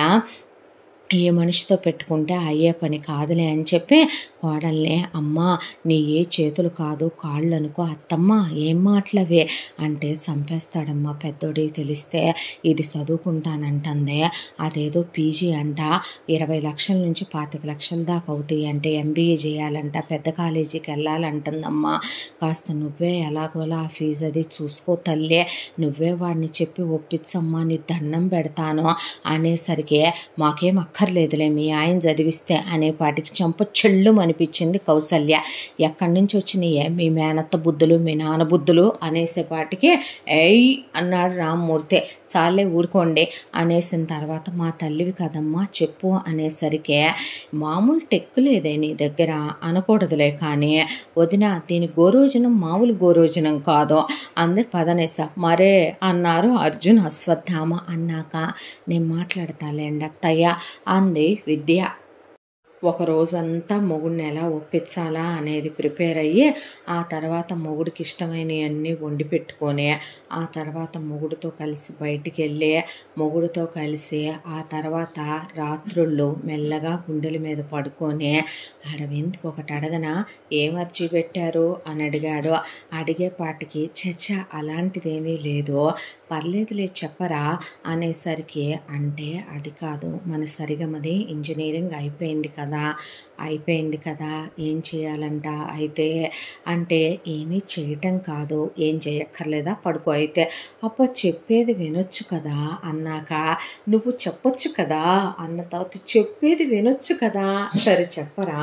ఏ మనిషితో పెట్టుకుంటే అయ్యే పని కాదులే అని చెప్పి కోడల్ని, అమ్మ నీ ఏ చేతులు కాదు కాళ్ళు అనుకో, అత్తమ్మ ఏం మాటలవే అంటే చంపేస్తాడమ్మా పెద్దోడి తెలిస్తే, ఇది చదువుకుంటానంటుంది, అదేదో పీజీ అంట 20 లక్షల నుంచి 25 లక్షల దాకా అవుతాయి అంటే, ఎంబీఏ చేయాలంట, పెద్ద కాలేజీకి వెళ్ళాలంటుందమ్మా, కాస్త నువ్వే ఎలాగోలా ఆ ఫీజు అది చూసుకో తల్లే, నువ్వే వాడిని చెప్పి ఒప్పించమ్మా, నీ దండం పెడతాను అనేసరికి మాకేం అక్కర్లేదులే మీ ఆయన చదివిస్తే అనేపాటికి చంప చెళ్ళు అనిపించింది కౌసల్య. ఎక్కడి నుంచి వచ్చినాయే మీ మేనత్త బుద్ధులు, మీ నాన్న బుద్ధులు అనేసేపాటికి ఏయ్ అన్నాడు రామ్మూర్తి. చాలే ఊరుకోండి అనేసిన తర్వాత, మా తల్లివి కదమ్మా చెప్పు అనేసరికి, మామూలు టెక్కు లేదే నీ దగ్గర అనకూడదులే కానీ వదిన, దీని గోరోజనం మామూలు గోరోజనం కాదు అంది పదనేస. మరే అన్నారు అర్జున్ అశ్వత్థామ. అన్నాక నేను మాట్లాడతాలేండి అత్తయ్య అంది విద్య. ఒక రోజంతా మొగుడిని ఎలా ఒప్పించాలా అనేది ప్రిపేర్ అయ్యి ఆ తర్వాత మొగుడికి ఇష్టమైనవన్నీ వండి పెట్టుకొని ఆ తర్వాత మొగుడితో కలిసి బయటికి వెళ్ళి మొగుడితో కలిసి ఆ తర్వాత రాత్రుళ్ళు మెల్లగా గుండెల మీద పడుకొని అడవిందుకు ఒకటి అడగనా ఏమర్చి పెట్టారు అని అడిగాడు. అడిగేపాటికి చచ్చా అలాంటిదేమీ లేదు, పర్లేదులే చెప్పరా అనేసరికి అంటే అది కాదు మన సరిగమది ఇంజనీరింగ్ అయిపోయింది కదా ఏం చేయాలంట అయితే అంటే ఏమీ చేయటం కాదు, ఏం చేయక్కర్లేదా పడుకో అయితే. అప్ప చెప్పేది వినొచ్చు కదా అన్నాక నువ్వు చెప్పొచ్చు కదా అన్న తర్వాత చెప్పేది వినొచ్చు కదా సరే చెప్పరా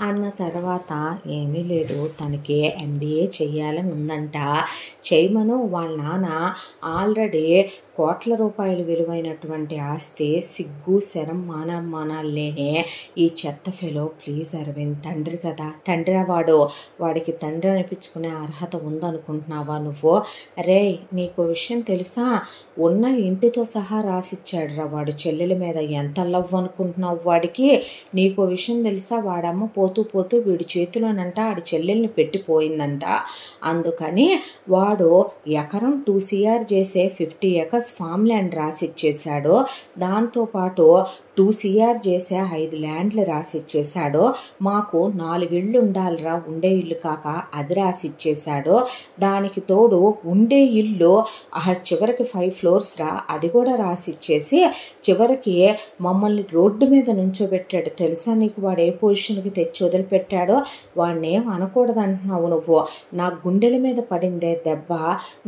అన్న తర్వాత ఏమీ లేదు తనకి MBA చెయ్యాలని ఉందంట, చేయమను. వాళ్ళ నాన్న ఆల్రెడీ కోట్ల రూపాయలు విలువైనటువంటి ఆస్తి, సిగ్గు శరం మానాలు లేని ఈ చెత్త ఫెలో ప్లీజ్ అరవింద్ తండ్రి కదా, తండ్రి వాడు, వాడికి తండ్రి అనిపించుకునే అర్హత ఉందనుకుంటున్నావా నువ్వు? రే నీకు విషయం తెలుసా, ఉన్న ఇంటితో సహా రాసిచ్చాడు రా వాడు చెల్లెల మీద, ఎంత లవ్ అనుకుంటున్నావు వాడికి? నీకు విషయం తెలుసా, వాడమ్మ పోతూ పోతూ వీడి చేతిలోనంట ఆడి చెల్లెల్ని పెట్టిపోయిందంట, అందుకని వాడు ఎకరం 2 CR చేసే 50 acres ఫామ్ ల్యాండ్ రాసిచ్చేశాడు, దాంతోపాటు 2 CR చేసే 5 ల్యాండ్లు రాసిచ్చేశాడు, మాకు 4 ఇళ్ళు ఉండాలిరా ఉండే ఇల్లు కాక అది రాసిచ్చేశాడు, దానికి తోడు ఉండే ఇల్లు చివరికి 5 floors రా అది కూడా రాసిచ్చేసి చివరికి మమ్మల్ని రోడ్డు మీద నుంచోబెట్టాడు. తెలుసా నీకు వాడు ఏ పొజిషన్కి తెచ్చి వదిలిపెట్టాడో? వాడిని ఏం అనకూడదు అంటున్నావు నువ్వు, నా గుండెల మీద పడిందే దెబ్బ,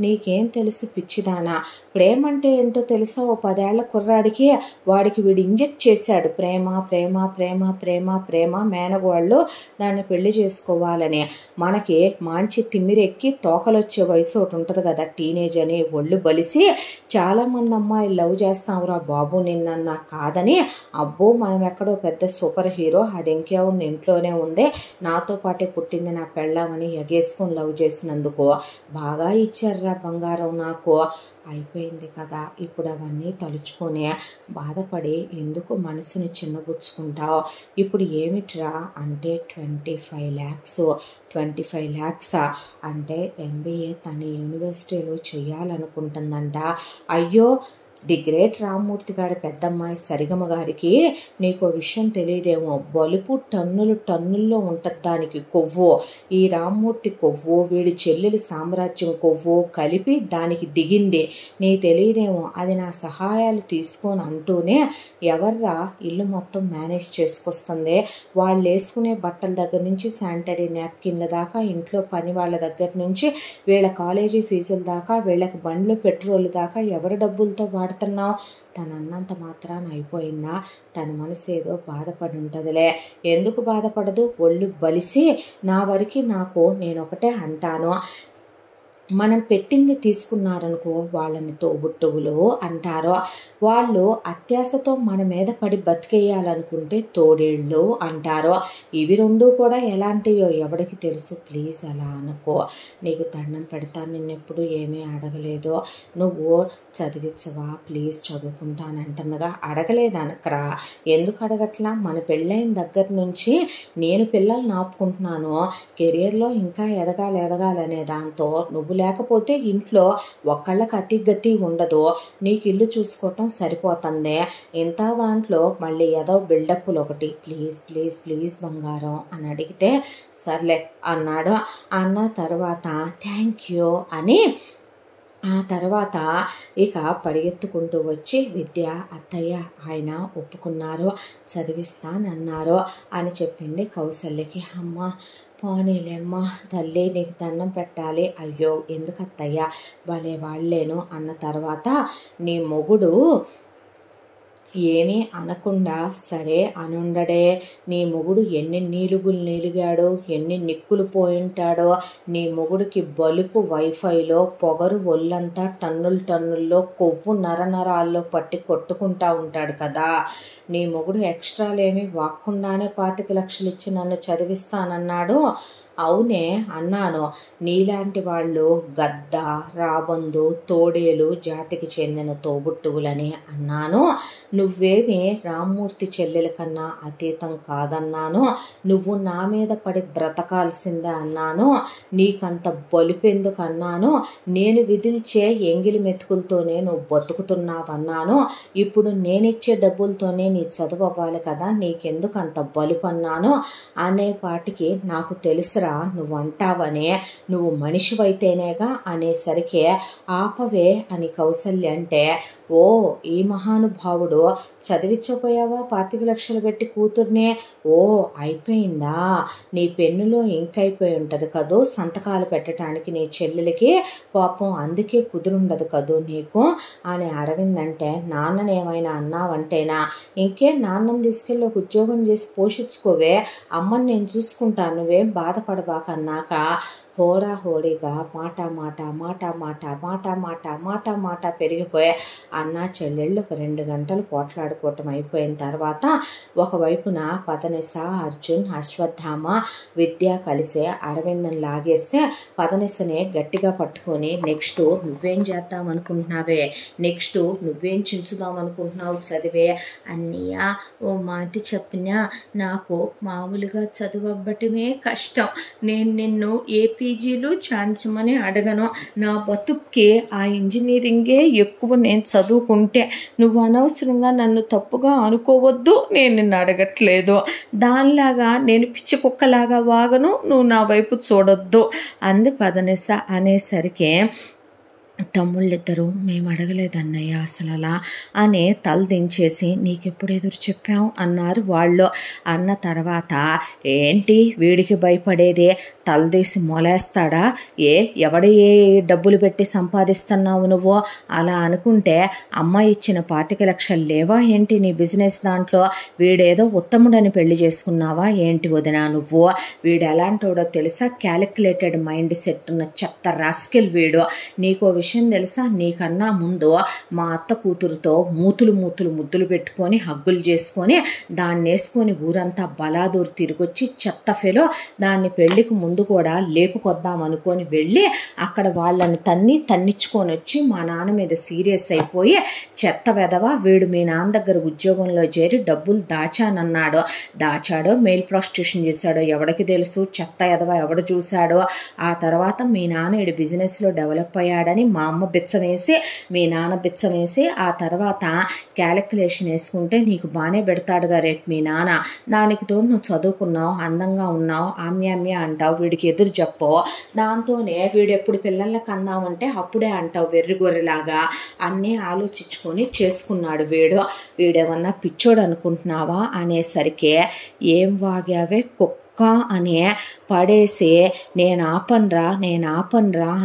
నీకేం తెలుసు పిచ్చిదానా, ప్రేమ అంటే ఏంటో తెలుసా? ఓ 10 ఏళ్ల కుర్రాడికి వాడికి వీడు ఇంజెక్ట్ చేశాడు ప్రేమ ప్రేమ ప్రేమ ప్రేమ ప్రేమ, మేనగోళ్ళు దాన్ని పెళ్లి చేసుకోవాలని. మనకి మంచి తిమ్మిరెక్కి తోకలొచ్చే వయసు ఒకటి ఉంటుంది కదా టీనేజ్ అని, ఒళ్ళు బలిసి చాలామంది అమ్మాయిలు లవ్ చేస్తావురా బాబు నిన్న కాదని, అబ్బో మనం ఎక్కడో పెద్ద సూపర్ హీరో, అది ఇంకేముంది ఇంట్లోనే ఉంది, నాతో పాటే పుట్టింది నా పెళ్ళామని ఎగేసుకొని లవ్ చేసినందుకు బాగా ఇచ్చారురా బంగారం నాకు. అయిపోయింది కదా, ఇప్పుడు అవన్నీ తలుచుకొని బాధపడి ఎందుకు మనసుని చిన్నబుచ్చుకుంటావు? ఇప్పుడు ఏమిట్రా అంటే 25 lakhs అంటే MBA తన యూనివర్సిటీలో చెయ్యాలనుకుంటుందంట. అయ్యో ది గ్రేట్ రామ్మూర్తి గారి పెద్దమ్మాయి సరిగమ గారికి నీకు విషయం తెలియదేమో, బలుపు టన్నుల్లో ఉంటుంది దానికి కొవ్వు, ఈ రామ్మూర్తి కొవ్వు వీడి చెల్లెలు సామ్రాజ్యం కొవ్వు కలిపి దానికి దిగింది, నీ తెలియదేమో, అది నా సహాయాలు తీసుకొని అంటూనే ఎవర్రా ఇల్లు మొత్తం మేనేజ్ చేసుకొస్తుంది, వాళ్ళు వేసుకునే బట్టల దగ్గర నుంచి శానిటరీ నాప్కిన్ల దాకా, ఇంట్లో పని వాళ్ళ దగ్గర నుంచి వీళ్ళ కాలేజీ ఫీజుల దాకా, వీళ్ళకి బండ్లు పెట్రోల్ దాకా ఎవరి డబ్బులతో వాడుతున్నావు? తను అన్నంత మాత్రాన అయిపోయిందా? తన మనసు ఏదో బాధపడి ఉంటుందిలే, ఎందుకు బాధపడదు, ఒళ్ళు బలిసి నా వరకు నాకు నేను ఒకటే అంటాను, మనం పెట్టింది తీసుకున్నారనుకో వాళ్ళని తోబుట్టువులు అంటారు, వాళ్ళు అత్యాశతో మన మీద పడి బతికేయాలనుకుంటే తోడేళ్ళు అంటారు, ఇవి రెండు కూడా ఎలాంటివో ఎవడికి తెలుసు, ప్లీజ్ అలా అనుకో, నీకు దండం పెడతాను, నిన్నెప్పుడు ఏమీ అడగలేదు, నువ్వు చదివించవా ప్లీజ్ చదువుకుంటానంటుందిగా, అడగలేదు అనకరా, ఎందుకు అడగట్లా, మన పెళ్ళైన దగ్గర నుంచి నేను పిల్లల్ని ఆపుకుంటున్నాను, కెరియర్లో ఇంకా ఎదగాలనే దాంతో, నువ్వు లేకపోతే ఇంట్లో ఒక్కళ్ళకి అతిగతి ఉండదు, నీకు ఇల్లు చూసుకోవటం సరిపోతుంది, ఇంత దాంట్లో మళ్ళీ ఏదో బిల్డప్లు ఒకటి, ప్లీజ్ ప్లీజ్ ప్లీజ్ బంగారం అని అడిగితే సర్లే అన్నాడు. అన్న తర్వాత థ్యాంక్ యూ అని ఆ తర్వాత ఇక పరిగెత్తుకుంటూ వచ్చి విద్య అత్తయ్య ఆయన ఒప్పుకున్నారు, చదివిస్తానన్నారు అని చెప్పింది కౌసల్యకి. అమ్మ పోనీలేమ్మా తల్లి నీకు దండం పెట్టాలి, అయ్యో ఎందుకు అత్తయ్య భలే వాళ్ళేను అన్న తర్వాత నీ మొగుడు ఏమీ అనకుండా సరే అనుండడే, నీ మొగుడు ఎన్ని నీలుగులు నీలిగాడో ఎన్ని నిక్కులు పోయింటాడో, నీ మొగుడికి బలుపు వైఫైలో పొగరు ఒళ్ళంతా టన్నుల్లో కొవ్వు నరనరాల్లో పట్టి కొట్టుకుంటా ఉంటాడు కదా, నీ మొగుడు ఎక్స్ట్రాలేమీ వాక్కుండానే 25 లక్షలు ఇచ్చి నన్ను చదివిస్తానన్నాడు, అవునే అన్నాను. నీలాంటి వాళ్ళు గద్ద, రాబందు, తోడేలు జాతికి చెందిన తోబుట్టువులని అన్నాను. నువ్వేమి రామ్మూర్తి చెల్లెల కన్నా అతీతం కాదన్నాను. నువ్వు నా మీద పడి బ్రతకాల్సిందే అన్నాను. నీకంత బలుపెందుకు అన్నాను. నేను విదిల్చే ఎంగిలి మెతుకులతోనే నువ్వు బతుకుతున్నావన్నాను. ఇప్పుడు నేనిచ్చే డబ్బులతోనే నీ చదువు అవ్వాలి కదా, నీకెందుకు అంత బలుపు అన్నాను. అనేపాటికి నాకు తెలుసురా నువ్వు అంటావని, నువ్వు మనిషివైతేనేగా అనేసరికి ఆపవే అని కౌసల్య అంటే, ఓ ఈ మహానుభావుడు చదివించపోయావా 25 లక్షలు పెట్టి కూతుర్నే? ఓ అయిపోయిందా, నీ పెన్నులో ఇంకైపోయి ఉంటుంది కదూ సంతకాలు పెట్టడానికి నీ చెల్లెలకి, పాపం అందుకే కుదురుండదు కదూ నీకు అని అరవింద్ అంటే, నాన్ననేమైనా అన్నావంటేనా? ఇంకే నాన్నని తీసుకెళ్ళి ఒక ఉద్యోగం చేసి పోషించుకోవే, అమ్మని నేను చూసుకుంటాను, నువ్వేం బాధపడబాకన్నాక హోడాహోడీగా మాట మాట మాట మాట మాట మాట మాట మాట పెరిగిపోయి అన్న చెల్లెళ్ళు ఒక 2 గంటలు పోట్లాడుకోవటం అయిపోయిన తర్వాత ఒకవైపున పదనిస, అర్జున్, అశ్వత్థామ, విద్య కలిసే అరవిందం లాగేస్తే పదనిసనే గట్టిగా పట్టుకొని నెక్స్ట్ నువ్వేం చేద్దాం అనుకుంటున్నావే, నెక్స్ట్ నువ్వేం చించుదాం అనుకుంటున్నావు చదివే అన్నయ్య. ఓ మాట చెప్పినా నాకు మామూలుగా చదువు అవ్వటమే కష్టం. నేను నిన్ను ఏ పీజీలు ఛాన్సమని అడగను. నా బతుక్కి ఆ ఇంజనీరింగే ఎక్కువ నేను చదువుకుంటే. నువ్వు అనవసరంగా నన్ను తప్పుగా అనుకోవద్దు, నేను నిన్ను అడగట్లేదు. దానిలాగా నేను పిచ్చి కుక్కలాగా వాగను, నువ్వు నా వైపు చూడొద్దు అంది పదనిస. అనేసరికి తమ్ముళ్ళిద్దరూ మేము అడగలేదన్నయ్య అసలు అలా అని తల దించేసి నీకెప్పుడు ఎదురు చెప్పాం అన్నారు వాళ్ళు. అన్న తర్వాత ఏంటి వీడికి భయపడేదే, తలదీసి మొలేస్తాడా, ఎవడి ఏ డబ్బులు పెట్టి సంపాదిస్తున్నావు నువ్వు, అలా అనుకుంటే అమ్మ ఇచ్చిన 25 లక్షలు లేవా ఏంటి నీ బిజినెస్ దాంట్లో, వీడేదో ఉత్తముడని పెళ్లి చేసుకున్నావా ఏంటి వదినా నువ్వు, వీడు ఎలాంటోడో తెలుసా, క్యాలిక్యులేటెడ్ మైండ్ సెట్ ఉన్న చెత్త రాస్కెల్ వీడు. నీకో విషయం తెలుసా, నీకన్నా ముందు మా అత్త కూతురుతో ముద్దులు పెట్టుకొని హగ్గులు చేసుకొని దాన్ని వేసుకొని ఊరంతా బలాదూరు తిరిగొచ్చి చెత్త ఫెలో దాన్ని పెళ్లికి ముందు కూడా లేపుకొద్దాం అనుకొని వెళ్ళి అక్కడ వాళ్ళని తన్నిచ్చుకొని వచ్చి మా నాన్న మీద సీరియస్ అయిపోయి చెత్త వెధవ వీడు మీ నాన్న దగ్గర ఉద్యోగంలో చేరి డబ్బులు దాచాడో మెయిల్ ప్రాస్టిట్యూషన్ చేశాడో ఎవడికి తెలుసు, చెత్త ఎదవ ఎవడు చూశాడో. ఆ తర్వాత మీ నాన్న వీడు బిజినెస్లో డెవలప్ అయ్యాడని మా అమ్మ బిచ్చం వేసి మీ నాన్న బిచ్చం వేసి ఆ తర్వాత క్యాలిక్యులేషన్ వేసుకుంటే నీకు బాగానే పెడతాడుగా రేపు మీ నాన్న, దానికి తోడు నువ్వు చదువుకున్నావు, అందంగా ఉన్నావు, ఆమ్యామ్య అంటావు, వీడికి ఎదురు చెప్పవు, దాంతోనే వీడు ఎప్పుడు పిల్లలకి అందామంటే అప్పుడే అంటావు వెర్రిగొర్రెలాగా. అన్నీ ఆలోచించుకొని చేసుకున్నాడు వీడేమన్నా పిచ్చోడు అనుకుంటున్నావా అనేసరికి ఏం వాగావే కుక్క అని పడేసి నేను ఆపన్రా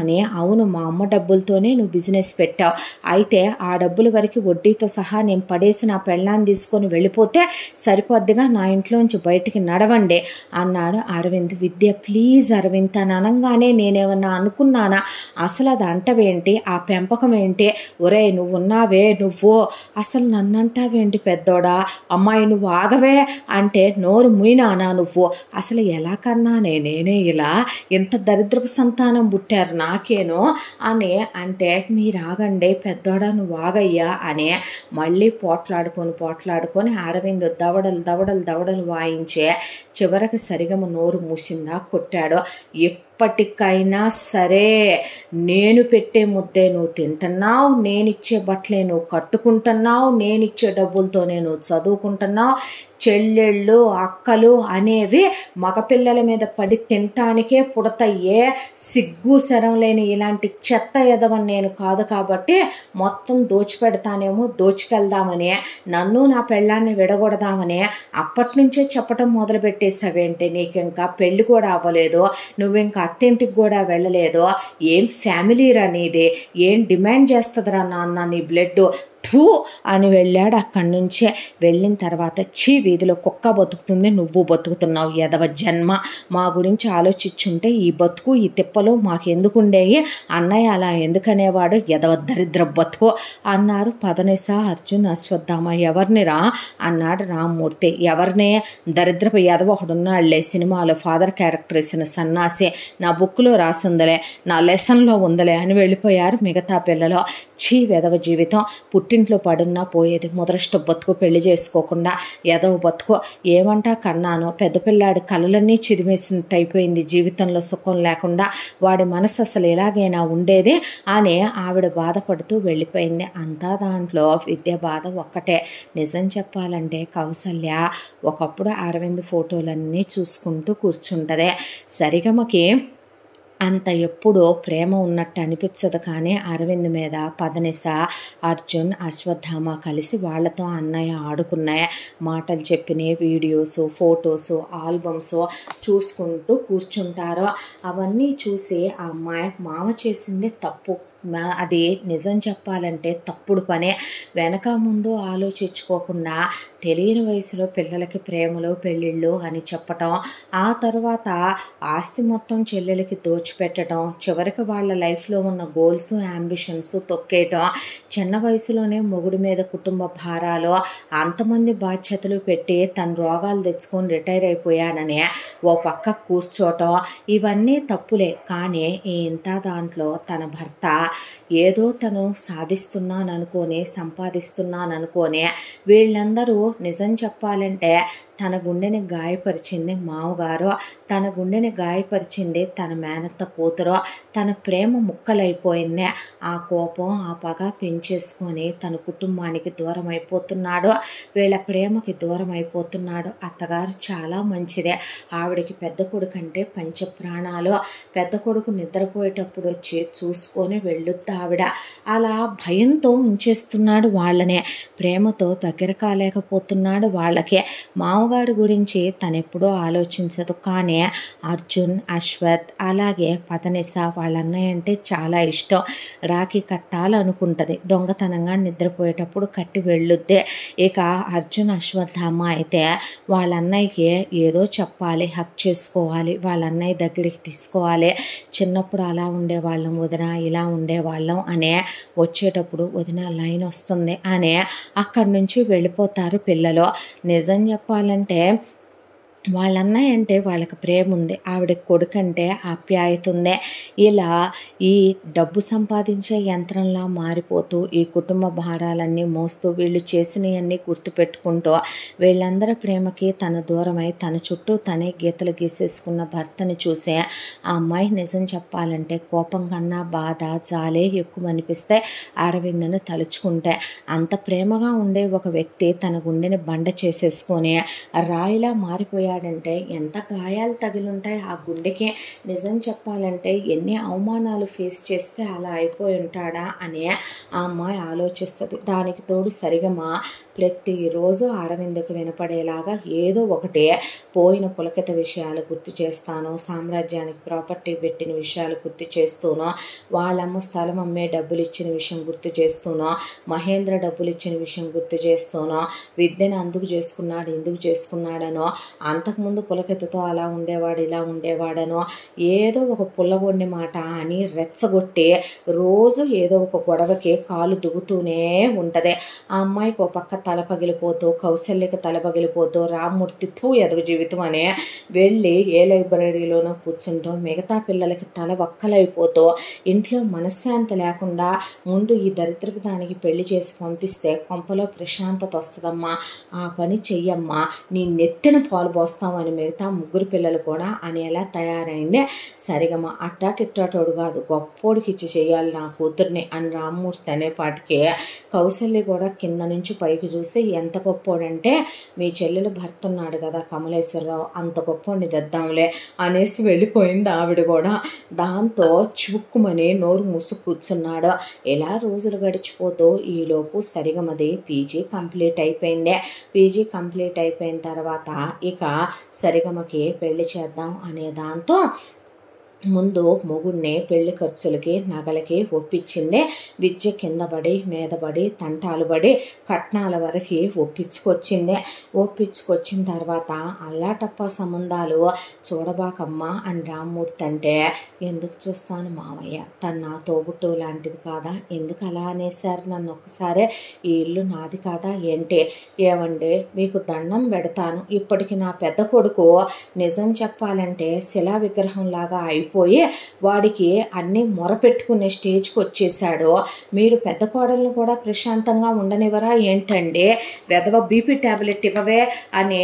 అని, అవును మా అమ్మ డబ్బులతోనే నువ్వు బిజినెస్ పెట్టావు, అయితే ఆ డబ్బుల వరకు వడ్డీతో సహా నేను పడేసి నా పెళ్ళాన్ని తీసుకొని వెళ్ళిపోతే సరిపోద్దిగా, నా ఇంట్లోంచి బయటికి నడవండి అన్నాడు అరవింద్. విద్య ప్లీజ్ అరవింద్ తను అనగానే నేనేమన్నా అనుకున్నానా, అసలు అది అంటవేంటి, ఆ పెంపకం ఏంటి, ఒరే నువ్వు ఉన్నావే నువ్వు అసలు నన్నంటావేంటి పెద్దోడా, అమ్మాయి నువ్వు ఆగవే అంటే నోరు ముయినానా నువ్వు, అసలు ఎలా కన్నా నేనే ఇలా ఎంత దరిద్రపు సంతానం పుట్టారు నాకేనో అని అంటే, మీరు ఆగండి పెద్దోడా నువ్వు ఆగయ్యా అని మళ్ళీ పోట్లాడుకొని అరవింద్ దవడలు వాయించే చివరికి సరిగమ నోరు మూసిందా కొట్టాడు. ఎప్పటికైనా సరే నేను పెట్టే ముద్దే నువ్వు తింటున్నావు, నేనిచ్చే బట్టలే నువ్వు కట్టుకుంటున్నావు, నేనిచ్చే డబ్బులతోనే నువ్వు చదువుకుంటున్నావు, చెల్లెళ్ళు అక్కలు అనేవి మగపిల్లల మీద పడి తినటానికే పుడతాయే, సిగ్గు శరం లేని ఇలాంటి చెత్త ఎదవని నేను కాదు కాబట్టి మొత్తం దోచిపెడతానేమో, దోచుకెళ్దామని నన్ను నా పెళ్ళాన్ని విడగొడదామని అప్పటి నుంచే చెప్పటం మొదలు పెట్టేసావేంటి, నీకు ఇంకా పెళ్ళి కూడా అవ్వలేదు, నువ్వు ఇంకా అత్తింటికి కూడా వెళ్ళలేదు, ఏం ఫ్యామిలీరా నీది, ఏం డిమాండ్ చేస్తుందిరా నాన్న నీ బ్లడ్, థూ అని వెళ్ళాడు అక్కడి నుంచే. వెళ్ళిన తర్వాత వీధిలో కుక్క బతుకుతుంది, నువ్వు బతుకుతున్నావు, ఎదవ జన్మ, మా గురించి ఆలోచించుంటే ఈ బతుకు ఈ తిప్పలు మాకెందుకుండేవి, అన్నయ్య అలా ఎందుకనేవాడు, ఎదవ దరిద్ర బతుకు అన్నారు పదనిస, అర్జున్, అశ్వత్థామ. ఎవరినిరా అన్నాడు రామ్మూర్తి. ఎవరిని, దరిద్రపు ఎదవ ఒకడున్నాళ్లే సినిమాలో ఫాదర్ క్యారెక్టర్ ఇసిన సన్నాసి, నా బుక్లో రాసుందలే, నా లెసన్లో ఉందలే అని వెళ్ళిపోయారు మిగతా పిల్లలు. వెదవ జీవితం, పుట్టింట్లో పడున్నా పోయేది, ముదరష్ట బతుకు, పెళ్లి చేసుకోకుండా ఎదవ బతుకు, ఏమంటా కన్నాను, పెద్ద పిల్లాడి కళ్ళలన్నీ చిదిమేసినట్టు అయిపోయింది, జీవితంలో సుఖం లేకుండా, వాడి మనసు అసలు ఎలాగైనా ఉండేది అని ఆవిడ బాధపడుతూ వెళ్ళిపోయింది. అంతా దాంట్లో విద్య బాధ ఒక్కటే. నిజం చెప్పాలంటే కౌసల్య ఒకప్పుడు అరవింద్ ఫోటోలన్నీ చూసుకుంటూ కూర్చుంటదే. సరిగమకి అంత ఎప్పుడూ ప్రేమ ఉన్నట్టు అనిపించదు, కానీ అరవింద్ మీద పదనిస, అర్జున్, అశ్వత్థామ కలిసి వాళ్ళతో అన్నయ్య ఆడుకున్నాయి, మాటలు చెప్పిన వీడియోస్, ఫొటోస్, ఆల్బమ్స్ చూసుకుంటూ కూర్చుంటారు. అవన్నీ చూసి ఆ అమ్మాయి మామ చేసిందే తప్పు, అది నిజం చెప్పాలంటే తప్పుడు పనే, వెనక ముందు ఆలోచించుకోకుండా తెలియని వయసులో పిల్లలకి ప్రేమలు పెళ్ళిళ్ళు అని చెప్పటం, ఆ తర్వాత ఆస్తి మొత్తం చెల్లెలకి దోచిపెట్టడం, చివరికి వాళ్ళ లైఫ్లో ఉన్న గోల్స్ యాంబిషన్స్ తొక్కేయటం, చిన్న వయసులోనే మొగుడి మీద కుటుంబ భారాలు, అంతమంది బాధ్యతలు పెట్టి తన రోగాలు తెచ్చుకొని రిటైర్ అయిపోయానని ఓ పక్క కూర్చోవటం, ఇవన్నీ తప్పులే. కానీ ఇంత దాంట్లో తన భర్త ఏదో తను సాధిస్తున్నాననుకోని, సంపాదిస్తున్నాననుకోని, వీళ్ళందరూ నిజం చెప్పాలంటే తన గుండెని గాయపరిచింది మామగారు, తన గుండెని గాయపరిచింది తన మేనత్త కూతురు, తన ప్రేమ ముక్కలైపోయింది. ఆ కోపం ఆ పగ పెంచేసుకొని తన కుటుంబానికి దూరం అయిపోతున్నాడు, వీళ్ళ ప్రేమకి దూరం అయిపోతున్నాడు. అత్తగారు చాలా మంచిదే, ఆవిడకి పెద్ద కొడుకు అంటే పంచ ప్రాణాలు, పెద్ద కొడుకు నిద్రపోయేటప్పుడు వచ్చి చూసుకొని వెళ్ళొద్దు ఆవిడ, అలా భయంతో ఉంచేస్తున్నాడు వాళ్ళనే, ప్రేమతో దగ్గర కాలేకపోతున్నాడు వాళ్ళకి. మామగాడి గురించి తనెప్పుడూ ఆలోచించదు, కానీ అర్జున్, అశ్వత్ అలాగే పదనిస వాళ్ళ అన్నయ్య అంటే చాలా ఇష్టం, రాఖీ కట్టాలనుకుంటుంది, దొంగతనంగా నిద్రపోయేటప్పుడు కట్టి వెళ్ళొద్దే. ఇక అర్జున్, అశ్వత్థామ అయితే వాళ్ళ అన్నయ్యకి ఏదో చెప్పాలి, హక్ చేసుకోవాలి, వాళ్ళ అన్నయ్య దగ్గరికి తీసుకోవాలి, చిన్నప్పుడు అలా ఉండేవాళ్ళం వదిన, ఇలా ఉండేవాళ్ళం అనే, వచ్చేటప్పుడు వదిన లైన్ వస్తుంది అనే అక్కడి నుంచి వెళ్ళిపోతారు పిల్లలు. నిజం చెప్పాలంటే వాళ్ళ అన్నయ్య అంటే వాళ్ళకి ప్రేమ ఉంది, ఆవిడ కొడుకు అంటే ఆప్యాయత ఉంది. ఇలా ఈ డబ్బు సంపాదించే యంత్రంలా మారిపోతూ ఈ కుటుంబ భారాలన్నీ మోస్తూ వీళ్ళు చేసినవన్నీ గుర్తుపెట్టుకుంటూ వీళ్ళందరి ప్రేమకి తన దూరమై తన చుట్టూ తనే గీతలు గీసేసుకున్న భర్తని చూసే ఆ అమ్మాయి నిజం చెప్పాలంటే కోపం కన్నా బాధ, జాలే ఎక్కువ అనిపిస్తే అరవిందను తలుచుకుంటే. అంత ప్రేమగా ఉండే ఒక వ్యక్తి తన గుండెని బండ చేసేసుకొని రాయిలా మారిపోయాడంటే ఎంత గాయాలు తగిలుంటాయి ఆ గుండెకి. నిజం చెప్పాలంటే ఎన్ని అవమానాలు ఫేస్ చేస్తే అలా అయిపోయి ఉంటాడా అని ఆ అమ్మాయి ఆలోచిస్తుంది. దానికి తోడు సరిగమ ప్రతిరోజు అరవిందకు వినపడేలాగా ఏదో ఒకటి పోయిన పులకిత విషయాలు గుర్తు చేస్తాను, సామ్రాజ్యానికి ప్రాపర్టీ పెట్టిన విషయాలు గుర్తు చేస్తూనో, వాళ్ళమ్మ స్థలం అమ్మే డబ్బులు ఇచ్చిన విషయం గుర్తు చేస్తూనో, మహేంద్ర డబ్బులు ఇచ్చిన విషయం గుర్తు చేస్తూనో, విద్యను అందుకు చేసుకున్నాడు ఎందుకు చేసుకున్నాడనో, అంతకుముందు పులకెత్తుతో అలా ఉండేవాడు ఇలా ఉండేవాడనో, ఏదో ఒక పుల్లగొండి మాట అని రెచ్చగొట్టి రోజు ఏదో ఒక గొడవకి కాలు దుగుతూనే ఉంటుంది. ఆ అమ్మాయికి ఒక పక్క తల పగిలిపోతూ, కౌశల్యకి తల పగిలిపోతూ, రామ్మూర్తి ఎదవ జీవితం అనే వెళ్ళి ఏ లైబ్రరీలోనో కూర్చుంటూ మిగతా పిల్లలకి తల వక్కలైపోతూ, ఇంట్లో మనశ్శాంతి లేకుండా ముందు ఈ దరిద్రపు దానికి పెళ్లి చేసి పంపిస్తే కొంపలో ప్రశాంతత వస్తుందమ్మా, ఆ పని చెయ్యమ్మా, నీ నెత్తిన పాలు పోస్తామని మిగతా ముగ్గురు పిల్లలు కూడా అనేలా తయారైంది సరిగమ. అట్టాటిట్టాటోడు కాదు, గొప్పోడికి ఇచ్చి చెయ్యాలి నా కూతుర్ని అని రామ్మూర్తి అనేపాటికి కౌశల్య కూడా కింద నుంచి పైకి చూసి ఎంత గొప్పోడంటే మీ చెల్లెలు భర్త ఉన్నాడు కదా కమలేశ్వరరావు, అంత గొప్పోడిని తెద్దాంలే అనేసి వెళ్ళిపోయింది ఆవిడ కూడా. దాంతో చివుక్కుమని నోరు మూసు కూర్చున్నాడు. ఇలా రోజులు గడిచిపోతూ ఈలోపు సరిగమది పీజీ కంప్లీట్ అయిపోయింది. పీజీ కంప్లీట్ అయిపోయిన తర్వాత ఇక సరిగమకి పెళ్లి చేద్దాం అనే దాంతో ముందు మొగుడిని పెళ్లి ఖర్చులకి నగలకి ఒప్పించిందే. విద్య కింద పడి మీద పడి తంటాలు పడి కట్నాల వరకు ఒప్పించుకొచ్చిందే. ఒప్పించుకొచ్చిన తర్వాత అల్లాటప్ప సంబంధాలు చూడబాకమ్మా అని రామ్మూర్తి అంటే, ఎందుకు చూస్తాను మావయ్య, తను నా తోబుట్టు లాంటిది కాదా, ఎందుకు అలా అనేసారు నన్ను ఒక్కసారే, ఈ ఇల్లు నాది కాదా ఏంటి, ఏమండి మీకు దండం పెడతాను, ఇప్పటికి నా పెద్ద కొడుకు నిజం చెప్పాలంటే శిలా విగ్రహంలాగా అయిపోయి వాడికి అన్నీ మొరపెట్టుకునే స్టేజ్కి వచ్చేసాడు. మీరు పెద్ద కోడలను కూడా ప్రశాంతంగా ఉండనివరా ఏంటండి, వెధవ బీపీ ట్యాబ్లెట్ ఇవ్వవే అని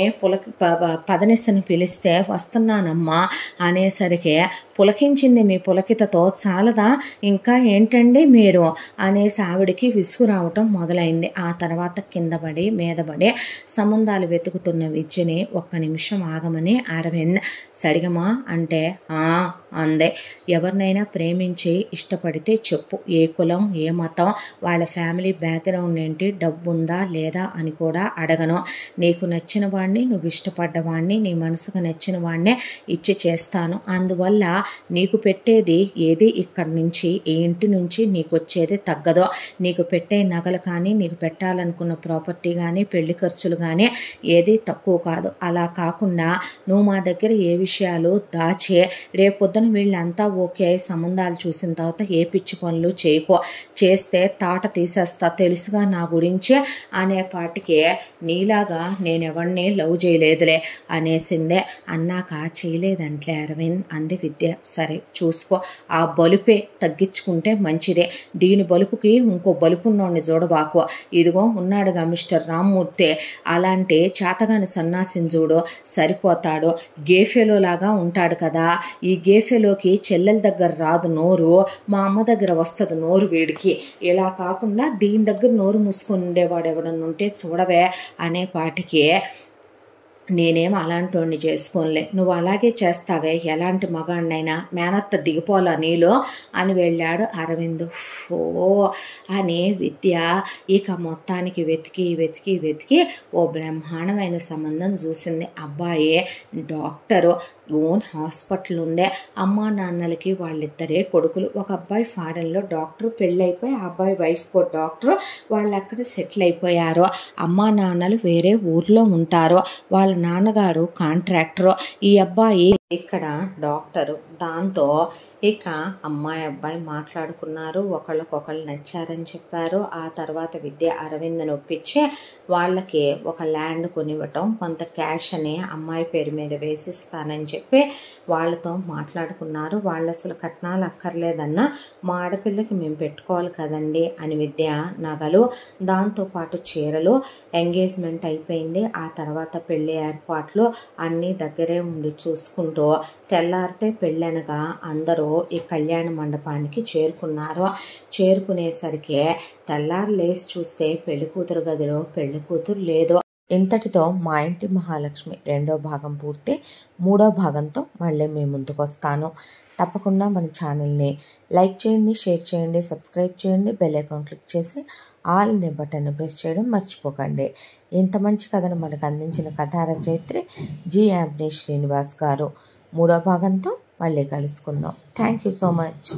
పదనిసని పిలిస్తే వస్తున్నానమ్మా అనేసరికి, పులకించింది మీ పులకితతో చాలదా, ఇంకా ఏంటండి మీరు అనేసి ఆవిడికి విసుగు రావటం మొదలైంది. ఆ తర్వాత కింద పడి మీద పడి సంబంధాలు వెతుకుతున్న విద్యని ఒక్క నిమిషం ఆగమని అరవింద్ సడిగమా అంటే అందే. ఎవరినైనా ప్రేమించి ఇష్టపడితే చెప్పు, ఏ కులం ఏ మతం వాళ్ళ ఫ్యామిలీ బ్యాక్గ్రౌండ్ ఏంటి, డబ్బు ఉందా లేదా అని కూడా అడగను. నీకు నచ్చిన వాడిని, నువ్వు ఇష్టపడ్డ వాడిని, నీ మనసుకు నచ్చిన వాడినే ఇచ్చి చేస్తాను. అందువల్ల నీకు పెట్టేది ఏది ఇక్కడి నుంచి ఈ ఇంటి నుంచి నీకు వచ్చేది తగ్గదో. నీకు పెట్టే నగలు కానీ, నీకు పెట్టాలనుకున్న ప్రాపర్టీ కానీ, పెళ్లి ఖర్చులు కానీ ఏది తక్కువ కాదు. అలా కాకుండా నువ్వు మా దగ్గర ఏ విషయాలు దాచే, రేపొద్దున వీళ్ళంతా ఓకే సంబంధాలు చూసిన తర్వాత ఏ పిచ్చి పనులు చేయకో, చేస్తే తాట తీసేస్తా తెలుసుగా నా గురించి అనేపాటికి, నీలాగా నేనెవరిని లవ్ చేయలేదులే అనేసిందే. అన్నాక చేయలేదంటే అరవింద్ అంది విద్య. సరే చూసుకో, ఆ బలుపే తగ్గించుకుంటే మంచిదే, దీని బలుపుకి ఇంకో బలుపున్నోడిని చూడబాకు, ఇదిగో ఉన్నాడుగా మిస్టర్ రామ్మూర్తి, అలాంటి చేతగాని సన్నాసిని చూడు సరిపోతాడు, గేఫెలో లాగా ఉంటాడు కదా, ఈ గేఫెలోకి చెల్లెల దగ్గర రాదు నోరు, మా అమ్మ దగ్గర వస్తుంది నోరు వీడికి, ఇలా కాకుండా దీని దగ్గర నోరు మూసుకొని ఉండేవాడు ఎవడన్నా ఉంటే చూడవే అనేపాటికి, నేనేం అలాంటి వాడిని చేసుకోనులే, నువ్వు అలాగే చేస్తావే ఎలాంటి మగాడినైనా, మేనత్త దిగిపోలా నీలో అని వెళ్ళాడు అరవింద్. అని విద్య ఇక మొత్తానికి వెతికి వెతికి వెతికి ఓ బ్రహ్మాండమైన సంబంధం చూసింది. అబ్బాయి డాక్టరు, ఓన్ హాస్పిటల్ ఉందే, అమ్మా నాన్నలకి వాళ్ళిద్దరే కొడుకులు, ఒక అబ్బాయి ఫారెన్లో డాక్టర్, పెళ్ళైపోయి ఆ అబ్బాయి వైఫ్ కూడా డాక్టరు, వాళ్ళు అక్కడ సెటిల్ అయిపోయారు. అమ్మా నాన్నలు వేరే ఊర్లో ఉంటారు, వాళ్ళ నాన్నగారు కాంట్రాక్టరు, ఈ అబ్బాయి ఇక్కడ డాక్టరు. దాంతో ఇక అమ్మాయి అబ్బాయి మాట్లాడుకున్నారు, ఒకళ్ళకొకళ్ళు నచ్చారని చెప్పారు. ఆ తర్వాత విద్య అరవింద్ని ఒప్పించి వాళ్ళకి ఒక ల్యాండ్ కొనివ్వటం, కొంత క్యాష్ అని అమ్మాయి పేరు మీద వేసిస్తానని చెప్పి వాళ్ళతో మాట్లాడుకున్నారు. వాళ్ళు అసలు కట్నాలు అక్కర్లేదన్నా, మా ఆడపిల్లకి మేము పెట్టుకోవాలి కదండి అని విద్య నగలు, దాంతోపాటు చీరలు, ఎంగేజ్మెంట్ అయిపోయింది. ఆ తర్వాత పెళ్లి ఏర్పాట్లు అన్నీ దగ్గరే ఉండి చూసుకుంటూ తెల్లారితే పెళ్ళనగా అందరూ ఈ కళ్యాణ మండపానికి చేరుకున్నారు. చేరుకునేసరికి తెల్లారు లేచి చూస్తే పెళ్లి కూతురు గదిలో పెళ్లి కూతురు లేదు. ఇంతటితో మా ఇంటి మహాలక్ష్మి 2వ భాగం పూర్తి. 3వ భాగంతో మళ్ళీ మీ ముందుకు వస్తాను. తప్పకుండా మన ఛానల్ని లైక్ చేయండి, షేర్ చేయండి, సబ్స్క్రైబ్ చేయండి, బెల్ ఐకాన్ క్లిక్ చేసి ఆల్ అనే బటన్ని ప్రెస్ చేయడం మర్చిపోకండి. ఇంత మంచి కథను మనకు అందించిన కథా రచయిత్రి జి. యాంటనీ శ్రీనివాస్ గారు. 3వ భాగంతో మళ్ళీ కలుసుకుందాం. Thank you so much.